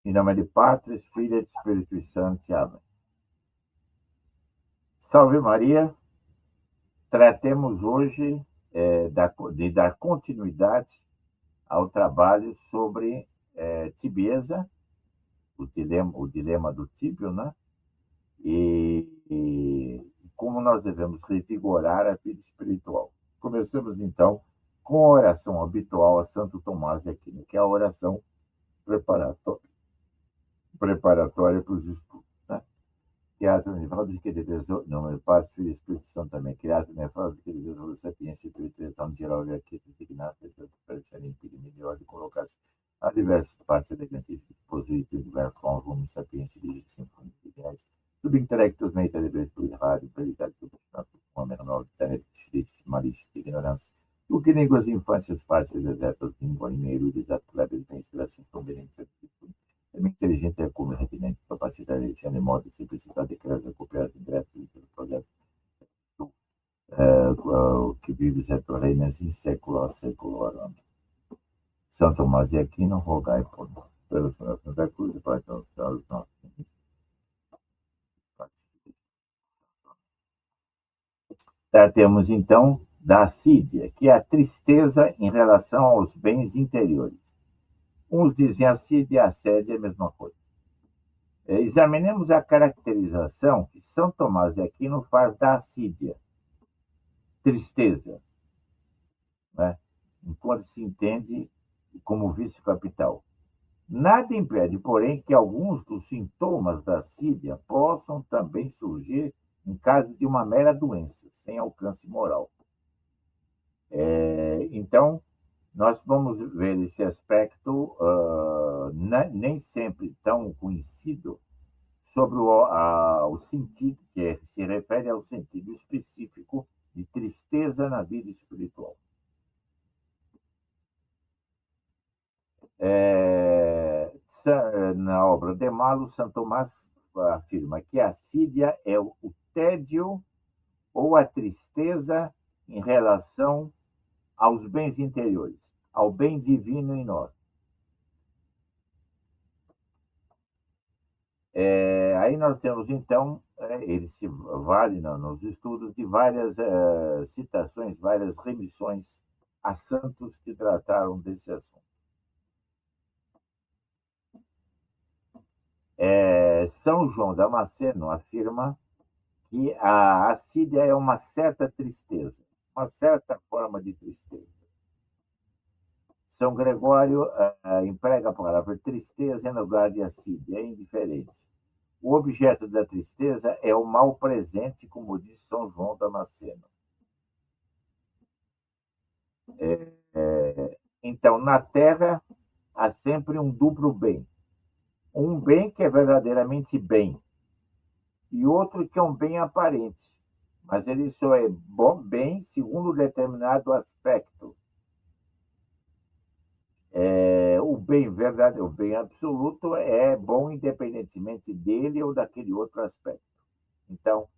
Em nome de Patris, Filho e Espírito Santo. Amém. Salve Maria. Tratemos hoje de dar continuidade ao trabalho sobre tibieza, o dilema do tíbio, né? E como nós devemos revigorar a vida espiritual. Começamos, então, com a oração habitual a Santo Tomás de Aquino, que é a oração preparatória para os estudos. Né? Criato nefraude que Deus, nome do Pai, Filho e Espírito Santo também. Criato nefraude que Deus, sapiência e espiritualidade de geral e aqui, dignato, para impede melhor de colocar-se a diversas partes elegantíssimas que possuem o universo com volume, sapiência e sinfonia de ideais. Subintelectus meta de virtude rara, imperidade do uma menor de malícia de ignorância. O que línguas infâncias partes desertas, língua e meio de da plebe de pensação conveniente é inteligente é como retinente, capacidade de modo de simplicidade de criança copiada em direto do projeto que vive certo reinas em século a século orando. São Tomás de Aquino, rogai por nós. Pelo Senhor da Cruz, Pai dos nossos. Tratemos, então, da assídia, que é a tristeza em relação aos bens interiores. Uns dizem assídia e assédio é a mesma coisa. Examinemos a caracterização que São Tomás de Aquino faz da assídia. Tristeza, né? Enquanto se entende como vício capital. Nada impede, porém, que alguns dos sintomas da assídia possam também surgir em caso de uma mera doença, sem alcance moral. Então, nós vamos ver esse aspecto nem sempre tão conhecido sobre o sentido, que se refere ao sentido específico de tristeza na vida espiritual. Na obra de Malo, Santo Tomás afirma que a assídia é o tédio ou a tristeza em relação aos bens interiores, ao bem divino em nós. Aí nós temos, então, ele se vale nos estudos de várias citações, várias remissões a santos que trataram desse assunto. São João Damasceno afirma que a assídia é uma certa tristeza, uma certa forma de tristeza. São Gregório emprega a palavra tristeza em lugar de assídia, é indiferente. O objeto da tristeza é o mal presente, como diz São João Damasceno. Então, na Terra, há sempre um duplo bem. Um bem que é verdadeiramente bem, e outro que é um bem aparente, mas ele só é bom bem segundo um determinado aspecto. O bem verdadeiro, o bem absoluto é bom independentemente dele ou daquele outro aspecto. Então,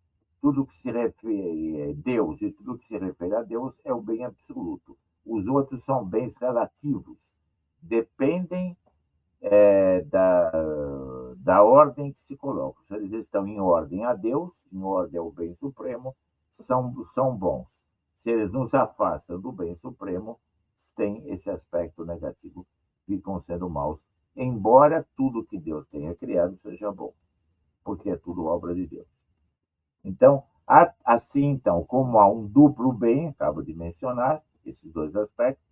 tudo que se refere a Deus e tudo que se refere a Deus é o bem absoluto. Os outros são bens relativos, dependem da ordem que se coloca. Se eles estão em ordem a Deus, em ordem ao bem supremo, são bons. Se eles nos afastam do bem supremo, tem esse aspecto negativo, ficam sendo maus, embora tudo que Deus tenha criado seja bom, porque é tudo obra de Deus. Então, assim, então, como há um duplo bem, acabo de mencionar esses dois aspectos,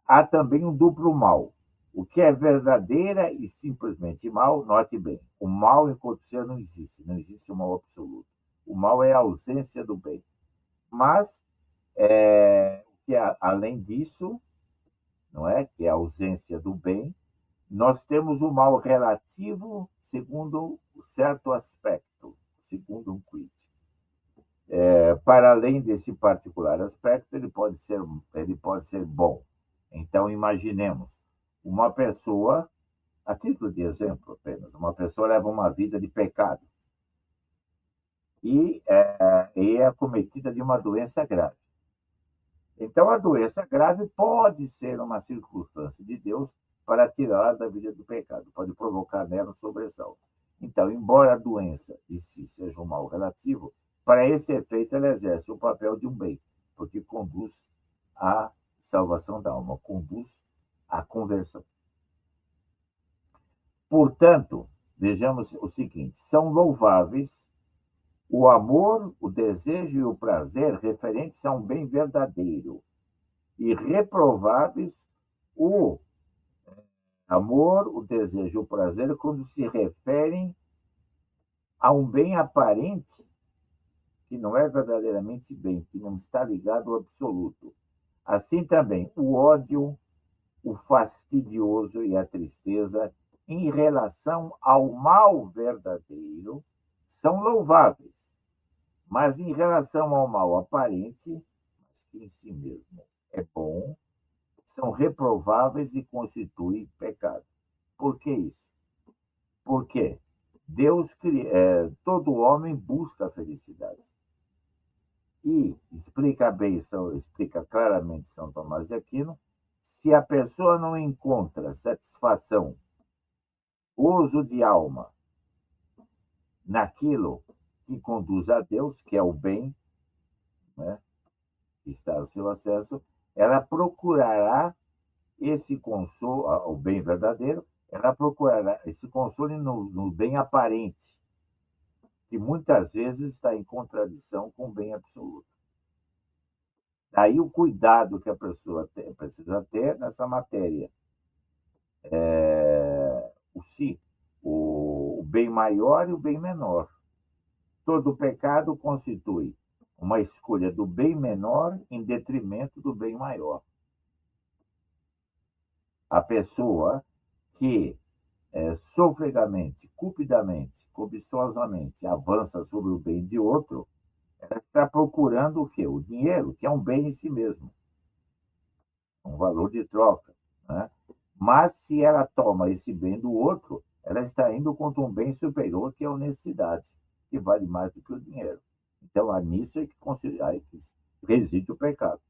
há também um duplo mal. O que é verdadeira e simplesmente mal, note bem, o mal enquanto ser não existe o mal absoluto. O mal é a ausência do bem. Mas, além disso, não é? Que é a ausência do bem, nós temos o mal relativo segundo um certo aspecto, segundo um quid. Para além desse particular aspecto, ele pode ser bom. Então, imaginemos uma pessoa, a título de exemplo apenas, uma pessoa leva uma vida de pecado e é acometida de uma doença grave. Então, a doença grave pode ser uma circunstância de Deus para tirá-la da vida do pecado, pode provocar nela um sobressalto. Então, embora a doença em si seja um mal relativo, para esse efeito ela exerce o papel de um bem, porque conduz à salvação da alma, conduz à conversão. Portanto, vejamos o seguinte: são louváveis o amor, o desejo e o prazer referentes a um bem verdadeiro, e reprováveis o amor, o desejo e o prazer quando se referem a um bem aparente que não é verdadeiramente bem, que não está ligado ao absoluto. Assim também, o ódio, o fastidioso e a tristeza em relação ao mal verdadeiro são louváveis, mas em relação ao mal aparente, mas que em si mesmo é bom, são reprováveis e constituem pecado. Por que isso? Porque todo homem busca a felicidade. E explica claramente São Tomás de Aquino, se a pessoa não encontra satisfação, gozo de alma, naquilo que conduz a Deus, que é o bem, né, que está ao seu acesso, ela procurará esse consolo, o bem verdadeiro, ela procurará esse consolo no bem aparente, que muitas vezes está em contradição com o bem absoluto. Daí o cuidado que a pessoa precisa ter nessa matéria. O bem maior e o bem menor. Todo pecado constitui uma escolha do bem menor em detrimento do bem maior. A pessoa que sofregamente, cupidamente, cobiçosamente avança sobre o bem de outro, ela está procurando o quê? O dinheiro, que é um bem em si mesmo, um valor de troca, né? Mas se ela toma esse bem do outro, ela está indo contra um bem superior, que é a honestidade, que vale mais do que o dinheiro. Então, é nisso que reside o pecado.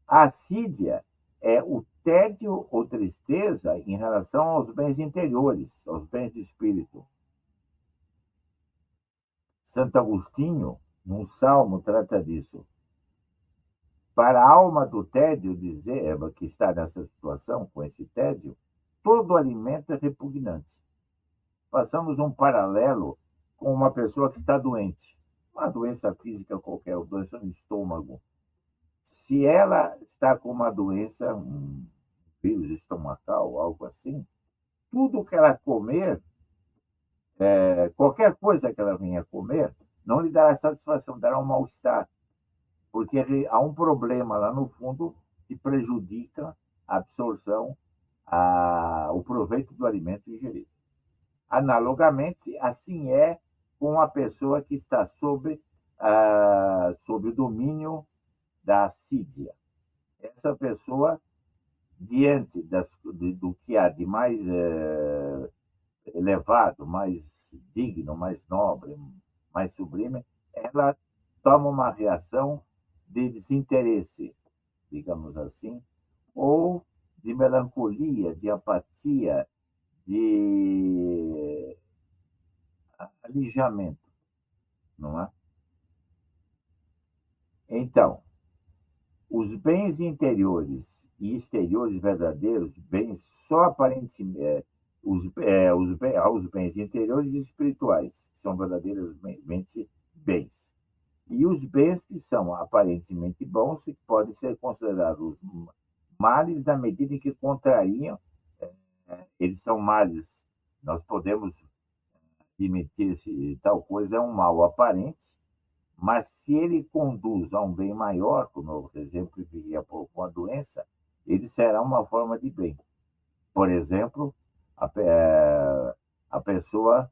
A assídia é o tédio ou tristeza em relação aos bens interiores, aos bens de espírito. Santo Agostinho, num salmo, trata disso. Para a alma do tédio, dizer que está nessa situação, com esse tédio, todo alimento é repugnante. Passamos um paralelo com uma pessoa que está doente, uma doença física qualquer, uma doença no estômago. Se ela está com uma doença, um vírus estomacal, algo assim, tudo que ela comer, qualquer coisa que ela venha comer, não lhe dará satisfação, dará um mal-estar, porque há um problema lá no fundo que prejudica a absorção, o proveito do alimento ingerido. Analogamente, assim é com a pessoa que está sob o domínio da assídia. Essa pessoa, diante do que há de mais elevado, mais digno, mais nobre, mais sublime, ela toma uma reação de desinteresse, digamos assim, ou de melancolia, de apatia, de alijamento, não é? Então, os bens interiores e exteriores verdadeiros, bens só aparentemente, aos bens interiores e espirituais, que são verdadeiramente bens. E os bens que são aparentemente bons e que podem ser considerados males na medida em que contrariam, eles são males, nós podemos admitir se tal coisa é um mal aparente, mas se ele conduz a um bem maior, como eu exemplifiquei há pouco com a doença, ele será uma forma de bem. Por exemplo, a pessoa,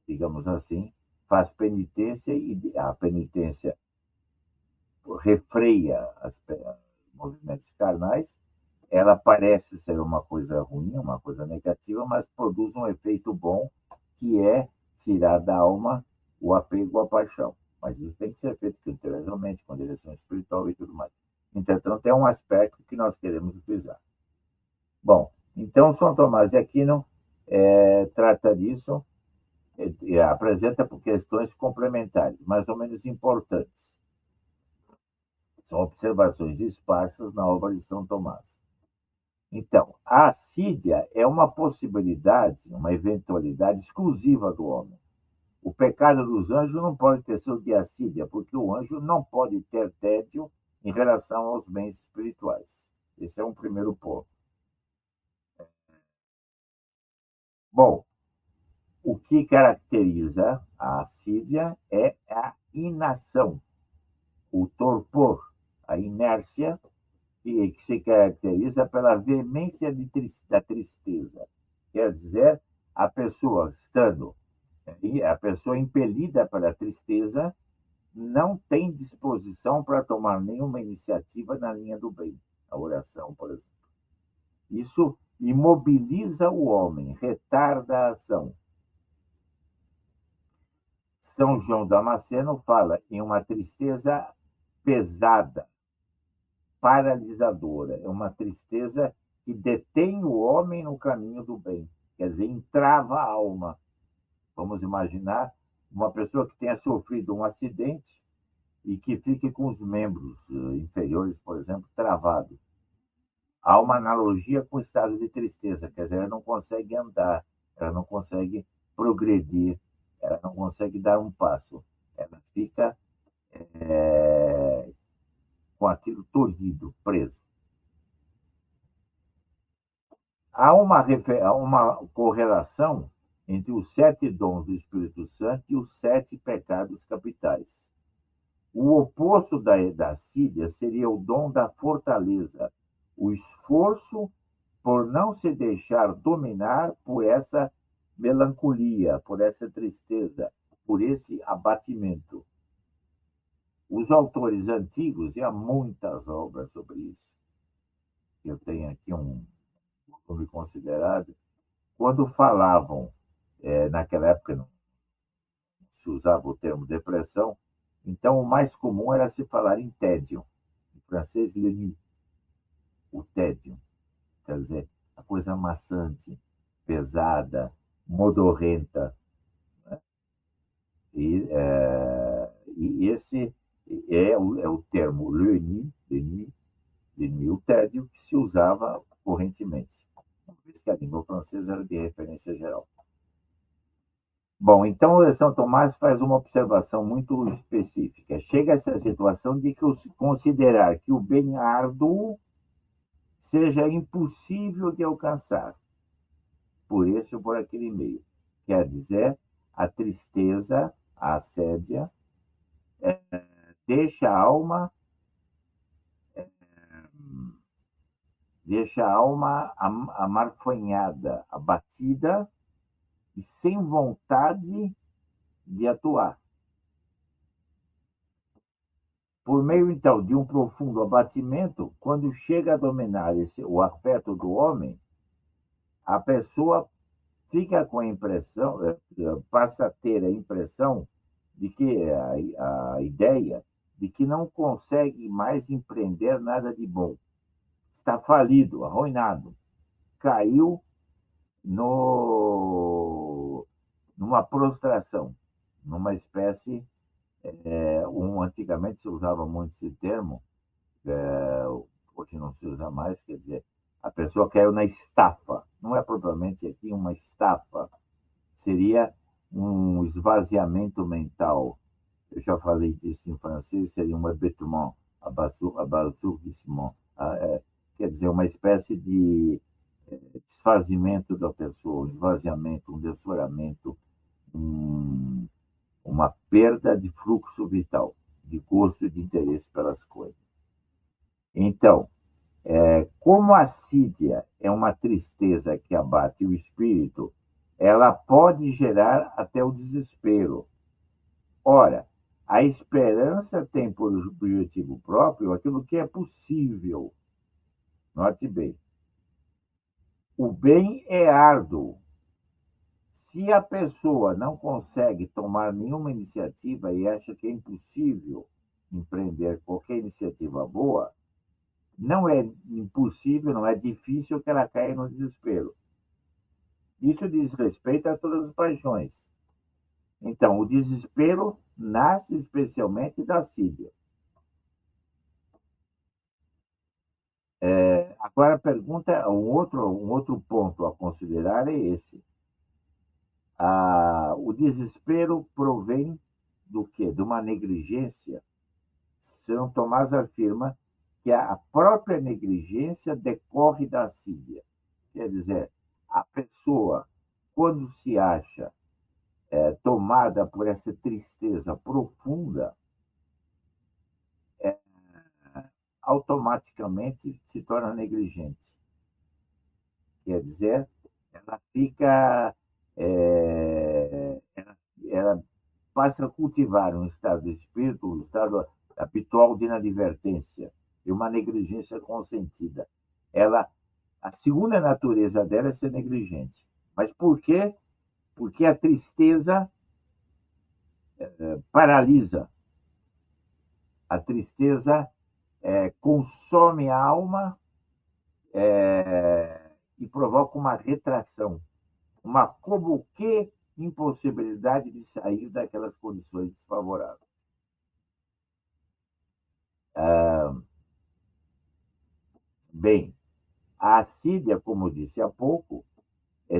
digamos assim, faz penitência e a penitência refreia os movimentos carnais, ela parece ser uma coisa ruim, uma coisa negativa, mas produz um efeito bom, que é tirar da alma o apego à paixão. Mas isso tem que ser feito criteriosamente, com direção espiritual e tudo mais. Entretanto, é um aspecto que nós queremos utilizar. Bom, então São Tomás de Aquino trata disso e apresenta por questões complementares, mais ou menos importantes. São observações esparsas na obra de São Tomás. Então, a assídia é uma possibilidade, uma eventualidade exclusiva do homem. O pecado dos anjos não pode ter sido de assídia, porque o anjo não pode ter tédio em relação aos bens espirituais. Esse é um primeiro ponto. Bom, o que caracteriza a assídia é a inação, o torpor, a inércia, que se caracteriza pela veemência da tristeza. Quer dizer, a pessoa estando, a pessoa impelida pela tristeza, não tem disposição para tomar nenhuma iniciativa na linha do bem, a oração, por exemplo. Isso imobiliza o homem, retarda a ação. São João Damasceno fala em uma tristeza pesada, paralisadora. É uma tristeza que detém o homem no caminho do bem, quer dizer, entrava a alma. Vamos imaginar uma pessoa que tenha sofrido um acidente e que fique com os membros inferiores, por exemplo, travados. Há uma analogia com o estado de tristeza, quer dizer, ela não consegue andar, ela não consegue progredir, ela não consegue dar um passo, ela fica com aquilo tolhido, preso. Há uma correlação entre os 7 dons do Espírito Santo e os 7 pecados capitais. O oposto da assídia seria o dom da fortaleza, o esforço por não se deixar dominar por essa melancolia, por essa tristeza, por esse abatimento. Os autores antigos, e há muitas obras sobre isso, eu tenho aqui um volume considerado, quando falavam, naquela época não se usava o termo depressão, então o mais comum era se falar em tédio, em francês, l'ennui, o tédio, quer dizer, a coisa maçante, pesada, modorrenta. Né? E esse é o termo l'ennui, o tédio, que se usava correntemente, uma vez que a língua francesa era de referência geral. Bom, então São Tomás faz uma observação muito específica. Chega a essa situação de que considerar que o bem árduo seja impossível de alcançar, por esse ou por aquele meio. Quer dizer, a tristeza, a assédia, deixa a alma, deixa a alma amarfanhada, abatida e sem vontade de atuar. Por meio, então, de um profundo abatimento, quando chega a dominar o afeto do homem, a pessoa fica com a impressão, passa a ter a impressão de que a ideia de que não consegue mais empreender nada de bom. Está falido, arruinado. Caiu numa prostração, numa espécie. Antigamente se usava muito esse termo, hoje não se usa mais, quer dizer, a pessoa caiu na estafa. Não é propriamente aqui uma estafa, seria um esvaziamento mental. Eu já falei disso em francês, seria um abattement, abasourdissement, quer dizer, uma espécie de desfazimento da pessoa, um esvaziamento, um desforamento, uma perda de fluxo vital, de gosto e de interesse pelas coisas. Então, como a assídia é uma tristeza que abate o espírito, ela pode gerar até o desespero. Ora, a esperança tem por objetivo próprio aquilo que é possível. Note bem. O bem é árduo. Se a pessoa não consegue tomar nenhuma iniciativa e acha que é impossível empreender qualquer iniciativa boa, não é impossível, não é difícil que ela caia no desespero. Isso diz respeito a todas as paixões. Então, o desespero nasce especialmente da assídia. Agora, a pergunta, um outro ponto a considerar é esse. O desespero provém do quê? De uma negligência. São Tomás afirma que a própria negligência decorre da assídia. Quer dizer, a pessoa, quando se acha tomada por essa tristeza profunda, automaticamente se torna negligente. Quer dizer, ela fica. Ela passa a cultivar um estado de espírito, um estado habitual de inadvertência e uma negligência consentida. Ela, a segunda natureza dela é ser negligente. Mas por quê? Porque a tristeza paralisa. A tristeza consome a alma e provoca uma retração, uma como que impossibilidade de sair daquelas condições desfavoráveis. Bem, a assídia, como eu disse há pouco,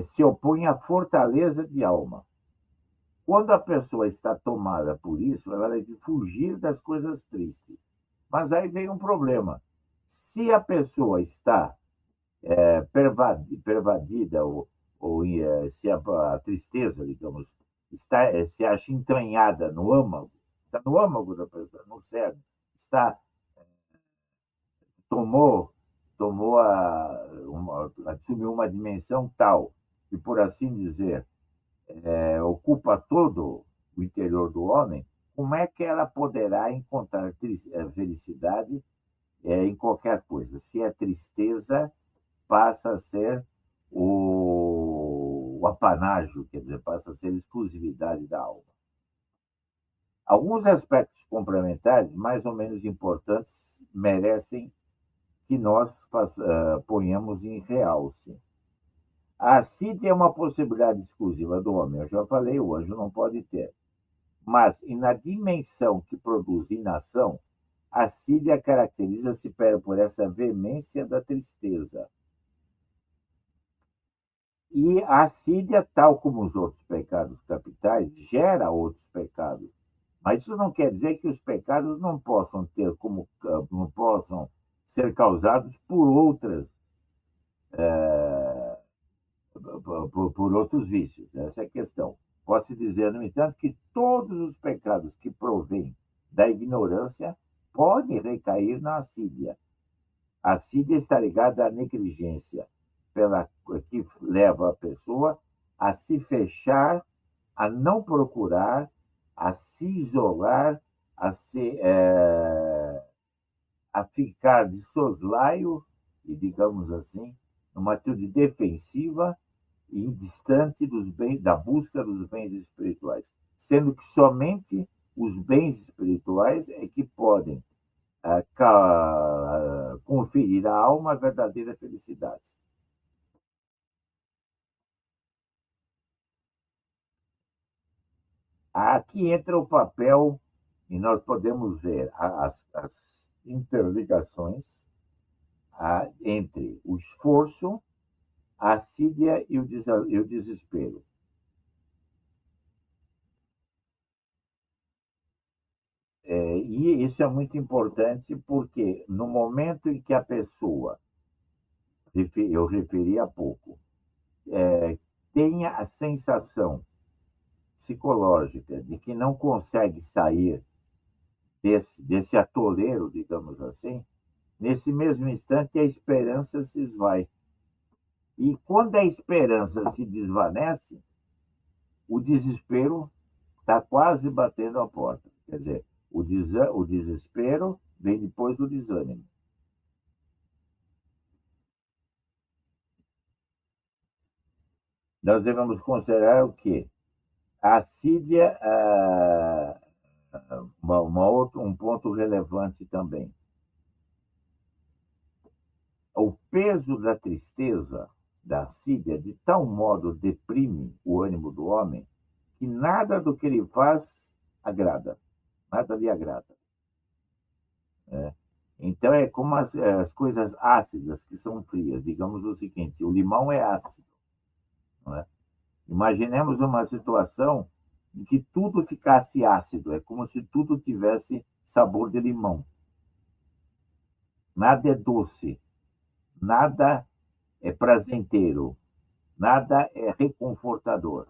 se opõe à fortaleza de alma. Quando a pessoa está tomada por isso, ela deve fugir das coisas tristes. Mas aí vem um problema. Se a pessoa está pervadida, ou se a tristeza, digamos, se acha entranhada no âmago, está no âmago da pessoa, no cérebro, está, tomou, assumiu uma dimensão tal, e por assim dizer, ocupa todo o interior do homem, como é que ela poderá encontrar felicidade em qualquer coisa? Se a tristeza passa a ser o apanágio, quer dizer, passa a ser exclusividade da alma. Alguns aspectos complementares, mais ou menos importantes, merecem que nós ponhamos em realce. A assídia é uma possibilidade exclusiva do homem. Eu já falei, o anjo não pode ter. Mas, e na dimensão que produz inação, a assídia caracteriza-se por essa veemência da tristeza. E a assídia, tal como os outros pecados capitais, gera outros pecados. Mas isso não quer dizer que os pecados não possam não possam ser causados por outros vícios. Essa é a questão. Pode-se dizer, no entanto, que todos os pecados que provêm da ignorância podem recair na assídia. A assídia está ligada à negligência, que leva a pessoa a se fechar, a não procurar, a se isolar, a ficar de soslaio, e digamos assim, numa atitude defensiva e distante da busca dos bens espirituais, sendo que somente os bens espirituais é que podem conferir à alma a verdadeira felicidade. Aqui entra o papel, e nós podemos ver as interligações entre o esforço, a assídia e o desespero. E isso é muito importante porque, no momento em que a pessoa, eu referi há pouco, tenha a sensação psicológica de que não consegue sair desse atoleiro, digamos assim, nesse mesmo instante a esperança se esvai. E quando a esperança se desvanece, o desespero está quase batendo a porta. Quer dizer, o desespero vem depois do desânimo. Nós devemos considerar o quê? A assídia, um ponto relevante também. peso da tristeza, da assídia, de tal modo deprime o ânimo do homem que nada do que ele faz agrada, nada lhe agrada. Né? Então, é como as coisas ácidas que são frias. Digamos o seguinte: o limão é ácido. Não é? Imaginemos uma situação em que tudo ficasse ácido, é como se tudo tivesse sabor de limão. Nada é doce, nada é prazenteiro, nada é reconfortador.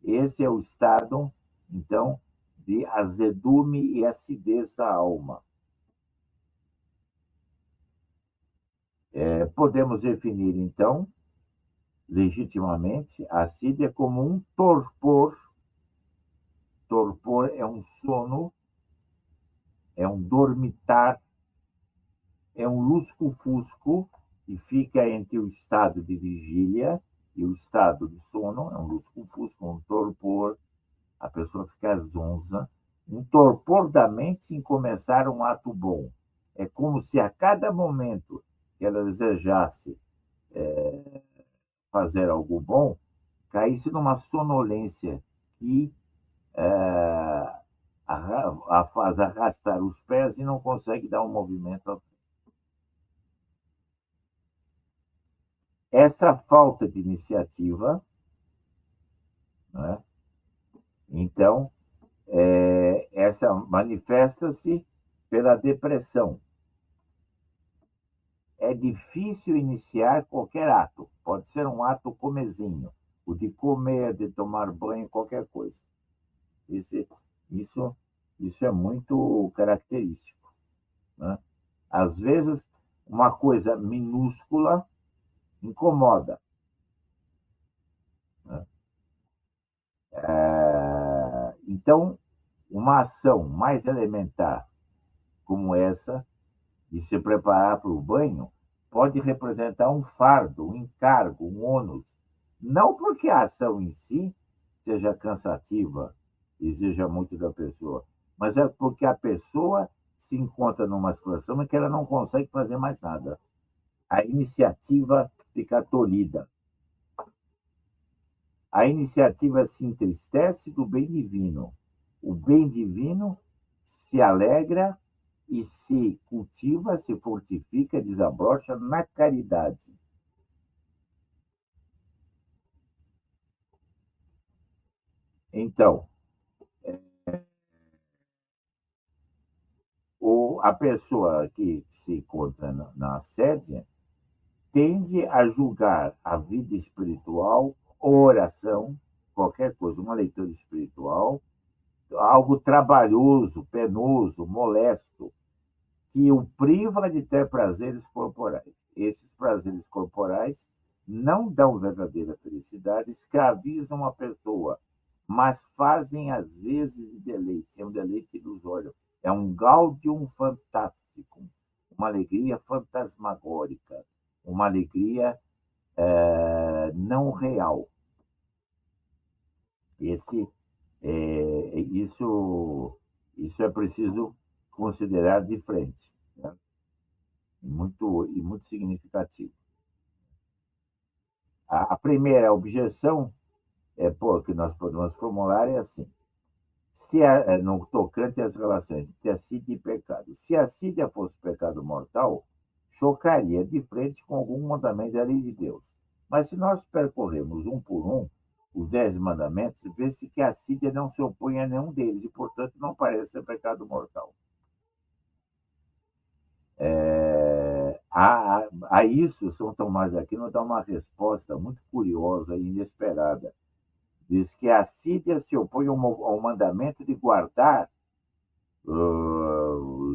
Esse é o estado, então, de azedume e acidez da alma. Podemos definir, então, legitimamente, a assídia como um torpor. Torpor é um sono, é um dormitar, é um lusco-fusco que fica entre o estado de vigília e o estado de sono. É um lusco-fusco, um torpor, a pessoa fica zonza, um torpor da mente em começar um ato bom. É como se a cada momento que ela desejasse fazer algo bom, caísse numa sonolência que a faz arrastar os pés e não consegue dar um movimento. Essa falta de iniciativa, né? Então, essa manifesta-se pela depressão. É difícil iniciar qualquer ato. Pode ser um ato comezinho, o de comer, de tomar banho, qualquer coisa. Isso, isso, isso é muito característico. Né? Às vezes, uma coisa minúscula incomoda. Né? Então, uma ação mais elementar como essa, de se preparar para o banho, pode representar um fardo, um encargo, um ônus. Não porque a ação em si seja cansativa, exija muito da pessoa, mas é porque a pessoa se encontra numa situação em que ela não consegue fazer mais nada. A iniciativa fica tolhida. A iniciativa se entristece do bem divino. O bem divino se alegra e se cultiva, se fortifica, desabrocha na caridade. Então, a pessoa que se encontra na assédia tende a julgar a vida espiritual, oração, qualquer coisa, uma leitura espiritual, algo trabalhoso, penoso, molesto, que o priva de ter prazeres corporais. Esses prazeres corporais não dão verdadeira felicidade, escravizam a pessoa, mas fazem às vezes de deleite, é um deleite ilusório, é um gaudium fantástico, uma alegria fantasmagórica, uma alegria não real. Esse, isso é preciso considerar de frente, né? Muito significativo. A primeira objeção que nós podemos formular é assim: no tocante às relações entre assídia e pecado. Se a assídia fosse pecado mortal, chocaria de frente com algum mandamento da lei de Deus. Mas se nós percorremos um por um os 10 mandamentos, vê-se que a assídia não se opõe a nenhum deles e, portanto, não parece ser pecado mortal. A isso, São Tomás de Aquino dá uma resposta muito curiosa e inesperada. Diz que a assídia se opõe ao mandamento de guardar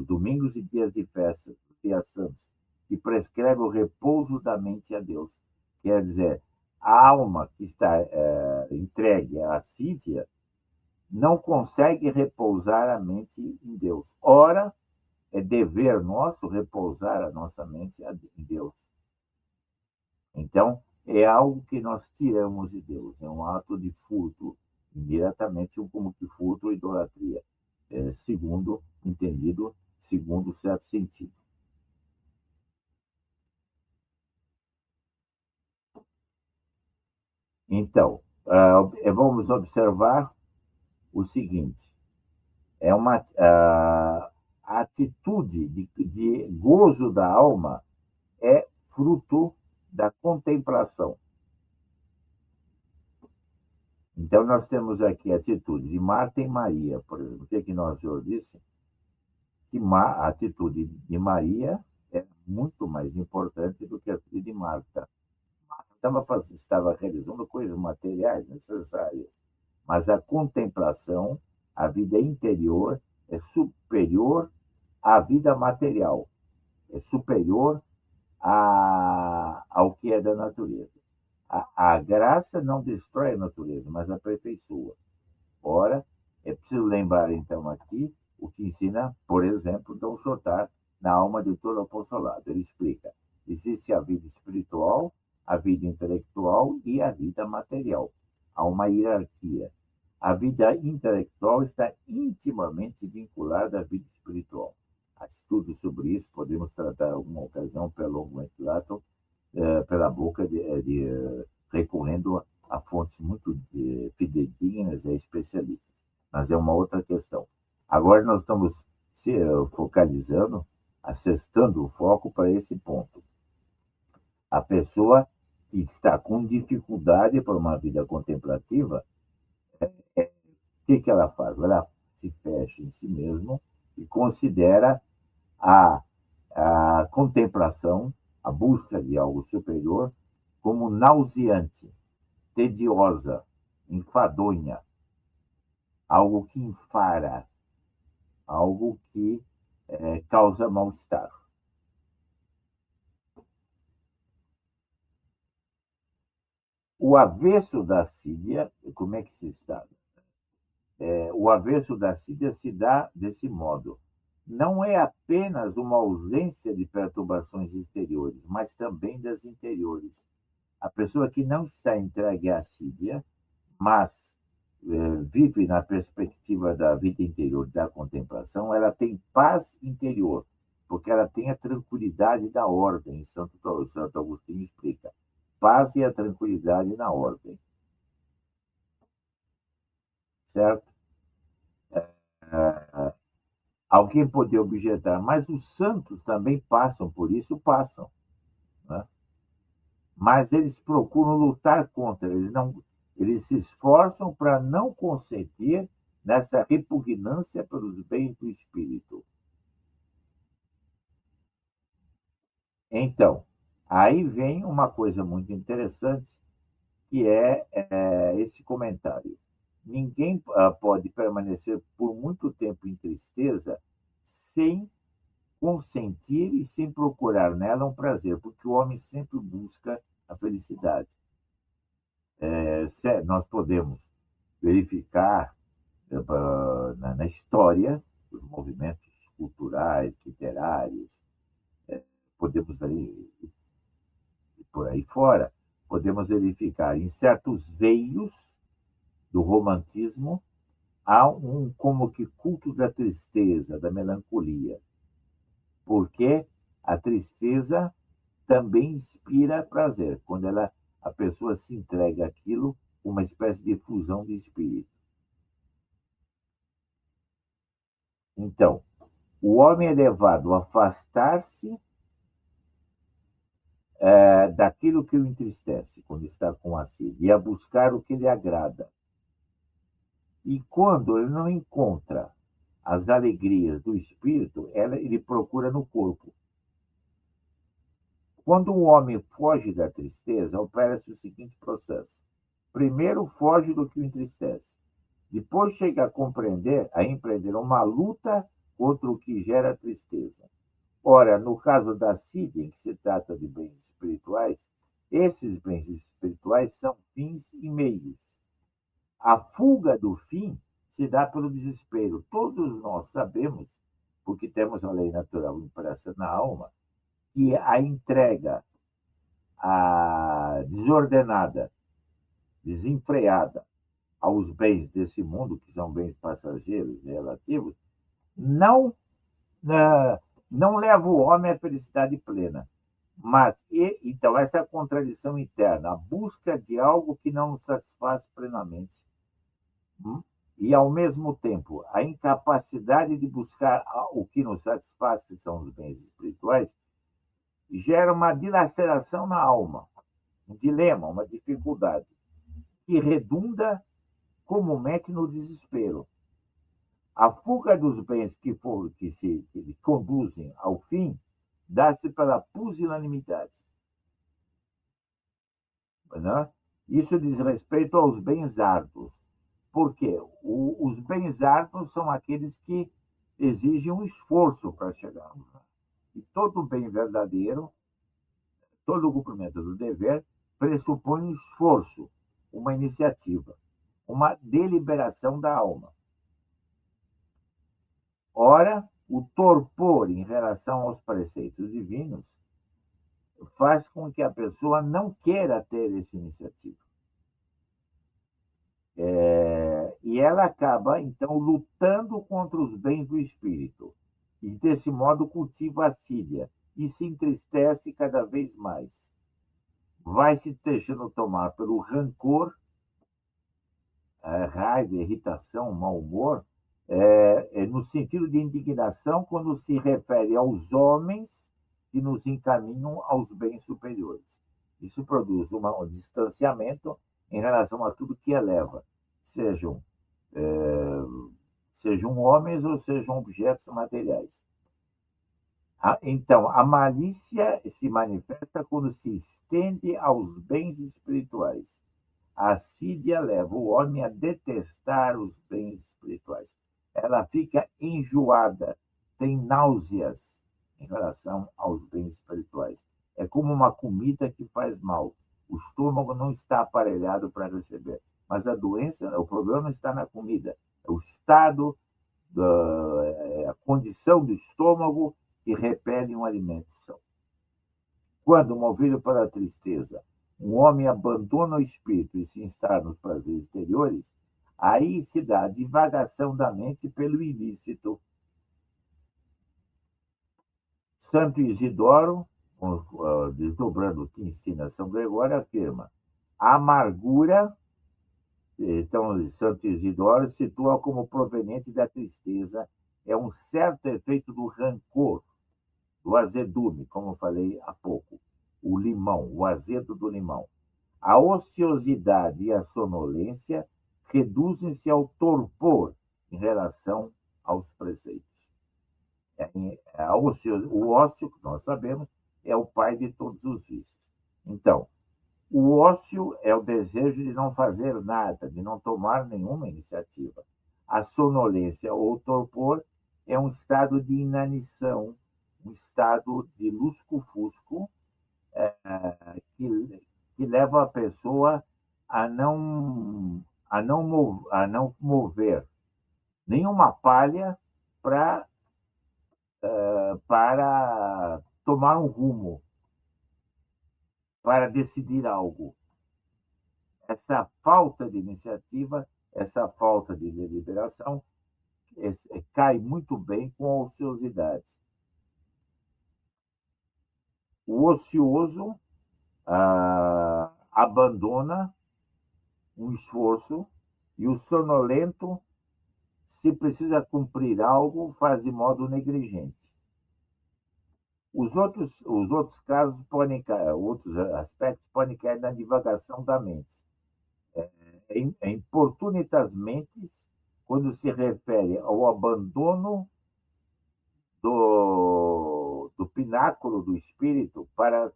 domingos e dias de festa, dias santos, que prescreve o repouso da mente a Deus. Quer dizer, a alma que está entregue à assídia não consegue repousar a mente em Deus. Ora, é dever nosso repousar a nossa mente em Deus. Então, é algo que nós tiramos de Deus, é um ato de furto, indiretamente, como que furto ou idolatria, entendido segundo certo sentido. Então, vamos observar o seguinte: é uma atitude de gozo da alma é fruto da contemplação. Então, nós temos aqui a atitude de Marta e Maria, por exemplo. O que, que nosso Senhor disse? Que a atitude de Maria é muito mais importante do que a atitude de Marta. Estava realizando coisas materiais necessárias, mas a contemplação, a vida interior, é superior à vida material, é superior ao que é da natureza. A graça não destrói a natureza, mas aperfeiçoa. Ora, é preciso lembrar, então, aqui o que ensina, por exemplo, Dom Chotar na Alma de todo Apostolado. Ele explica: existe a vida espiritual, a vida intelectual e a vida material. Há uma hierarquia. A vida intelectual está intimamente vinculada à vida espiritual. Há estudos sobre isso, podemos tratar alguma ocasião pelo ventilator, pela boca recorrendo a fontes muito fidedignas e especialistas. Mas é uma outra questão. Agora nós estamos se focalizando, assestando o foco para esse ponto. A pessoa que está com dificuldade para uma vida contemplativa, o que ela faz? Ela se fecha em si mesma e considera a, a contemplação, a busca de algo superior, como nauseante, tediosa, enfadonha, algo que enfara, algo que causa mal-estar. O avesso da assídia, como é que se está? O avesso da assídia se dá desse modo. Não é apenas uma ausência de perturbações exteriores, mas também das interiores. A pessoa que não está entregue à assídia, mas vive na perspectiva da vida interior, da contemplação, ela tem paz interior, porque ela tem a tranquilidade da ordem. Santo Agostinho explica: paz e a tranquilidade na ordem. Certo? Alguém poderia objetar, mas os santos também passam por isso, passam. Né? Mas eles procuram lutar contra, eles se esforçam para não consentir nessa repugnância pelos bens do espírito. Então, aí vem uma coisa muito interessante, que esse comentário. Ninguém pode permanecer por muito tempo em tristeza sem consentir e sem procurar nela um prazer, porque o homem sempre busca a felicidade. Nós podemos verificar na história os movimentos culturais, literários, podemos ver por aí fora, podemos verificar em certos veios do romantismo há como que culto da tristeza, da melancolia, porque a tristeza também inspira prazer, quando a pessoa se entrega àquilo, uma espécie de fusão de espírito. Então, o homem é levado a afastar-se daquilo que o entristece, quando está com a sede, e a buscar o que lhe agrada. E quando ele não encontra as alegrias do espírito, ele procura no corpo. Quando o homem foge da tristeza, opera-se o seguinte processo: primeiro foge do que o entristece, depois chega a empreender uma luta contra o que gera tristeza. Ora, no caso da sídia, em que se trata de bens espirituais, esses bens espirituais são fins e meios. A fuga do fim se dá pelo desespero. Todos nós sabemos, porque temos a lei natural impressa na alma, que a entrega desordenada, desenfreada aos bens desse mundo, que são bens passageiros e relativos, não, não leva o homem à felicidade plena. Então, essa contradição interna, a busca de algo que não nos satisfaz plenamente, e, ao mesmo tempo, a incapacidade de buscar o que nos satisfaz, que são os bens espirituais, gera uma dilaceração na alma, um dilema, uma dificuldade, que redunda comumente no desespero. A fuga dos bens que conduzem ao fim dá-se pela pusilanimidade. Né? Isso diz respeito aos bens árduos. Por quê? Os bens árduos são aqueles que exigem um esforço para chegarmos lá. E todo bem verdadeiro, todo o cumprimento do dever, pressupõe um esforço, uma iniciativa, uma deliberação da alma. Ora, o torpor em relação aos preceitos divinos faz com que a pessoa não queira ter essa iniciativa. E ela acaba, então, lutando contra os bens do espírito. E, desse modo, cultiva a assídia e se entristece cada vez mais. Vai se deixando tomar pelo rancor, raiva, irritação, mau humor, no sentido de indignação, quando se refere aos homens que nos encaminham aos bens superiores. Isso produz um distanciamento em relação a tudo que eleva, sejam homens ou sejam objetos materiais. Então, a malícia se manifesta quando se estende aos bens espirituais. A assídia leva o homem a detestar os bens espirituais. Ela fica enjoada, tem náuseas em relação aos bens espirituais. É como uma comida que faz mal. O estômago não está aparelhado para receber. Mas a doença, o problema não está na comida. É o estado, a condição do estômago que repele um alimento são. Quando, movido pela tristeza, um homem abandona o espírito e se instala nos prazeres exteriores, aí se dá a divagação da mente pelo ilícito. Santo Isidoro, desdobrando o que ensina São Gregório, afirma: a amargura, então, Santo Isidoro situa como proveniente da tristeza, é um certo efeito do rancor, do azedume, como eu falei há pouco, o limão, o azedo do limão. A ociosidade e a sonolência reduzem-se ao torpor em relação aos preceitos. O ócio, que nós sabemos, é o pai de todos os vícios. Então, o ócio é o desejo de não fazer nada, de não tomar nenhuma iniciativa. A sonolência ou torpor é um estado de inanição, um estado de lusco-fusco, que leva a pessoa a não mover nenhuma palha para tomar um rumo, para decidir algo. Essa falta de iniciativa, essa falta de deliberação, cai muito bem com a ociosidade. O ocioso abandona um esforço e o sonolento, se precisa cumprir algo, faz de modo negligente. Os outros casos podem cair, outros aspectos podem cair na divagação da mente. Importunitas mentes, quando se refere ao abandono do pináculo do espírito para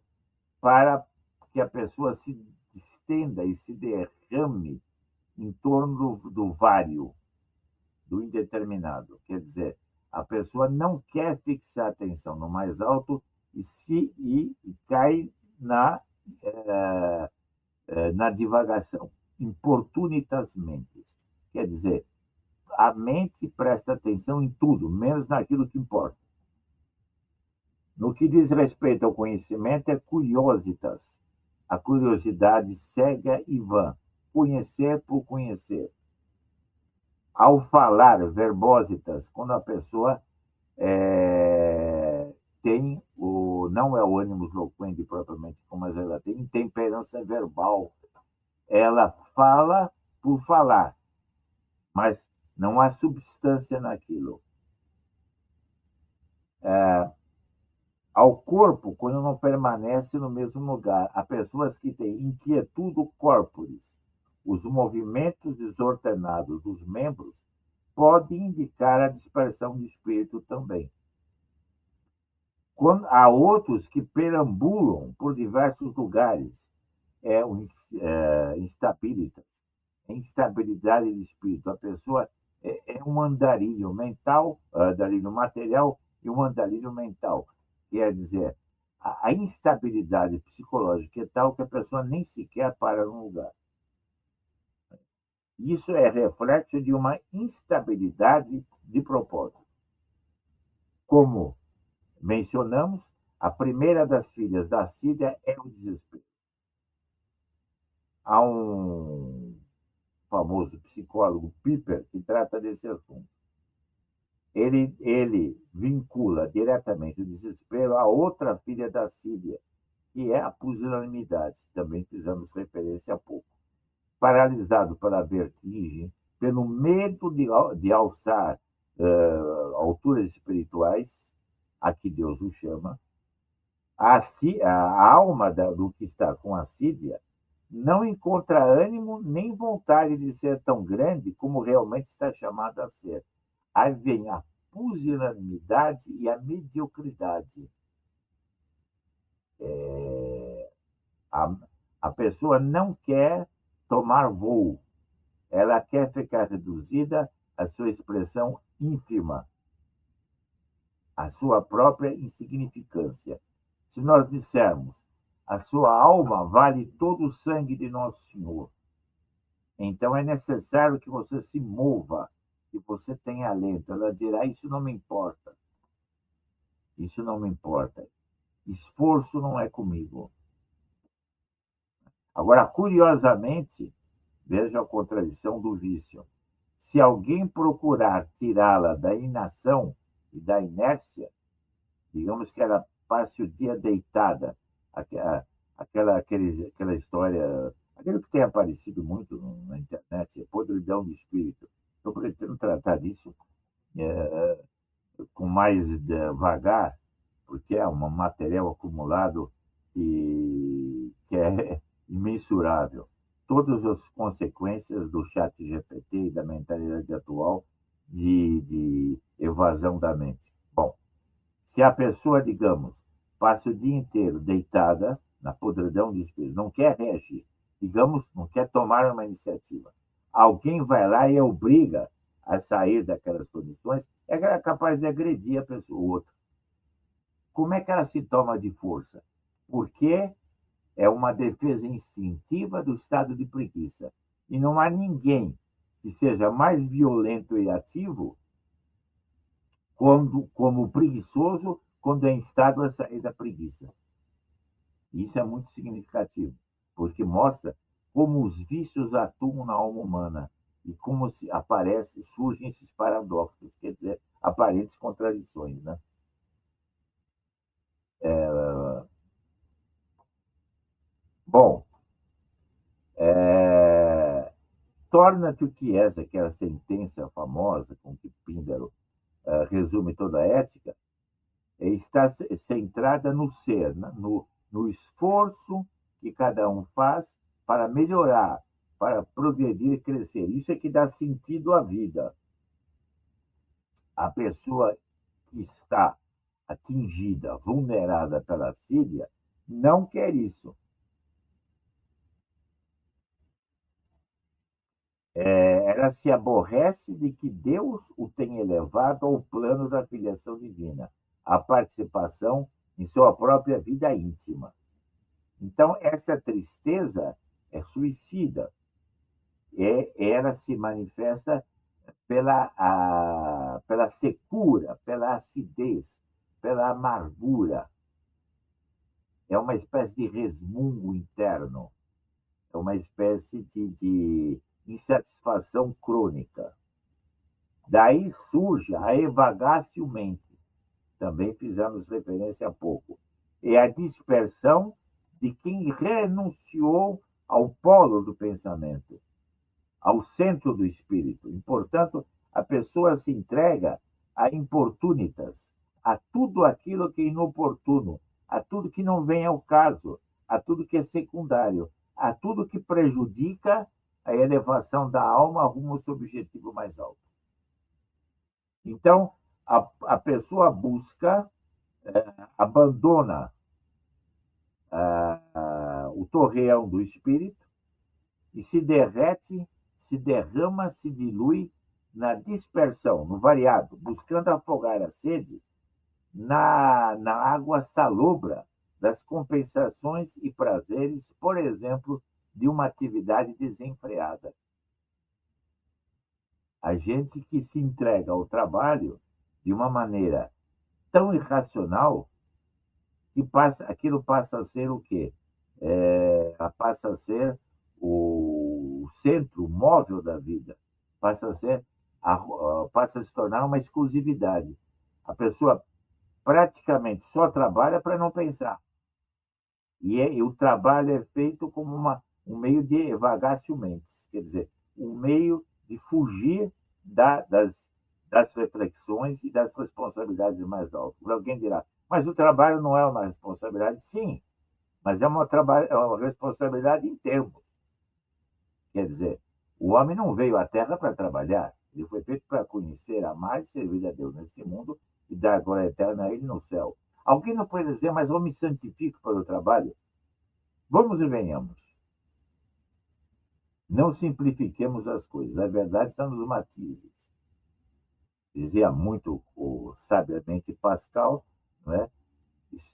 que a pessoa se estenda e se derrame em torno do vário, do indeterminado. Quer dizer, a pessoa não quer fixar a atenção no mais alto e cai na divagação. Importunitas mentes. Quer dizer, a mente presta atenção em tudo, menos naquilo que importa. No que diz respeito ao conhecimento, é curiositas, a curiosidade cega e vã, conhecer por conhecer. Ao falar, verbositas, quando a pessoa tem não é o ânimos loquendi propriamente, mas ela tem intemperança verbal. Ela fala por falar, mas não há substância naquilo. Ao corpo, quando não permanece no mesmo lugar. Há pessoas que têm inquietude corporis. Os movimentos desordenados dos membros podem indicar a dispersão de espírito também. Há outros que perambulam por diversos lugares, instabilitas, instabilidade de espírito. A pessoa é um andarilho mental, andarilho material e um andarilho mental. Quer dizer, a instabilidade psicológica é tal que a pessoa nem sequer para no lugar. Isso é reflexo de uma instabilidade de propósito. Como mencionamos, a primeira das filhas da Síria é o desespero. Há um famoso psicólogo, Piper, que trata desse assunto. Ele vincula diretamente o desespero a outra filha da Síria, que é a pusilanimidade, também fizemos referência há pouco. Paralisado pela vertigem, pelo medo de alçar alturas espirituais, a que Deus o chama, a alma do que está com a Síria não encontra ânimo nem vontade de ser tão grande como realmente está chamada a ser. Aí vem a pusilanimidade e a mediocridade. A pessoa não quer tomar voo, ela quer ficar reduzida à sua expressão ínfima, à sua própria insignificância. Se nós dissermos, a sua alma vale todo o sangue de Nosso Senhor, então é necessário que você se mova, que você tenha alento. Ela dirá, isso não me importa. Isso não me importa. Esforço não é comigo. Agora, curiosamente, veja a contradição do vício. Se alguém procurar tirá-la da inação e da inércia, digamos que ela passe o dia deitada, aquela história, aquilo que tem aparecido muito na internet, podridão do espírito. Estou pretendendo tratar disso com mais devagar, porque é um material acumulado que é imensurável. Todas as consequências do chat GPT e da mentalidade atual de evasão da mente. Bom, se a pessoa, digamos, passa o dia inteiro deitada na podridão do espírito, não quer reagir, digamos, não quer tomar uma iniciativa, alguém vai lá e obriga a sair daquelas condições, é capaz de agredir a pessoa, o outro. Como é que ela se toma de força? Porque é uma defesa instintiva do estado de preguiça. E não há ninguém que seja mais violento e ativo como preguiçoso quando é instado a sair da preguiça. Isso é muito significativo, porque mostra como os vícios atuam na alma humana e como surgem esses paradoxos, quer dizer, aparentes contradições, né? Bom, torna-te o que és, aquela sentença famosa com que Píndaro resume toda a ética, está centrada no ser, no esforço que cada um faz para melhorar, para progredir e crescer. Isso é que dá sentido à vida. A pessoa que está atingida, vulnerada pela Síria, não quer isso. Ela se aborrece de que Deus o tenha elevado ao plano da filiação divina, a participação em sua própria vida íntima. Então, essa tristeza é suicida. Ela se manifesta pela secura, pela acidez, pela amargura. É uma espécie de resmungo interno, é uma espécie de insatisfação crônica. Daí surge a evagácio mente. Também fizemos referência há pouco. é a dispersão de quem renunciou ao polo do pensamento, ao centro do espírito. E, portanto, a pessoa se entrega a importunitas, a tudo aquilo que é inoportuno, a tudo que não vem ao caso, a tudo que é secundário, a tudo que prejudica a elevação da alma rumo ao seu objetivo mais alto. Então, a pessoa busca, abandona o torreão do espírito e se derrete, se derrama, se dilui na dispersão, no variado, buscando afogar a sede na água salobra das compensações e prazeres, por exemplo, de uma atividade desenfreada. A gente que se entrega ao trabalho de uma maneira tão irracional que aquilo passa a ser o quê? Passa a ser o centro móvel da vida, passa a se tornar uma exclusividade. A pessoa praticamente só trabalha para não pensar. E o trabalho é feito como um meio de evagatio mentis, quer dizer, um meio de fugir das reflexões e das responsabilidades mais altas. Alguém dirá, mas o trabalho não é uma responsabilidade? Sim, mas é uma responsabilidade em termos. Quer dizer, o homem não veio à Terra para trabalhar, ele foi feito para conhecer, amar e servir a Deus neste mundo e dar glória eterna a Ele no céu. Alguém não pode dizer, mas eu me santifico para o trabalho? Vamos e venhamos. Não simplifiquemos as coisas. A verdade está nos matizes. Dizia muito sabiamente Pascal, não é?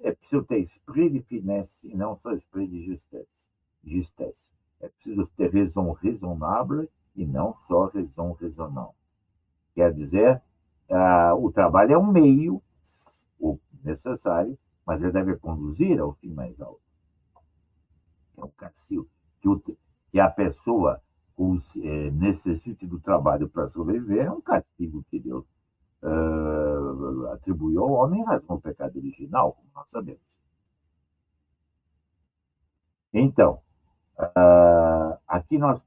É preciso ter esprit de finesse e não só esprit de justesse. É preciso ter raison raisonnable e não só raison raisonnante. Quer dizer, o trabalho é um meio necessário, mas ele deve conduzir ao fim mais alto. É um castigo que a pessoa necessite do trabalho para sobreviver, é um castigo que Deus atribuiu ao homem em razão do pecado original, como nós sabemos. Então, aqui nós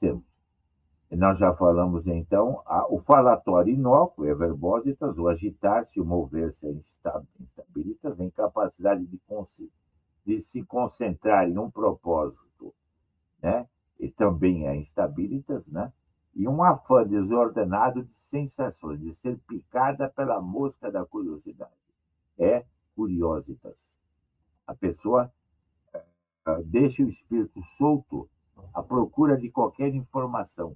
já falamos então, o falatório inócuo, é verbositas, o agitar-se, o mover-se, é instabilitas, a incapacidade de se concentrar em um propósito, né? E também é instabilitas, né? E um afã desordenado de sensações, de ser picada pela mosca da curiosidade. É curiositas. A pessoa deixa o espírito solto à procura de qualquer informação.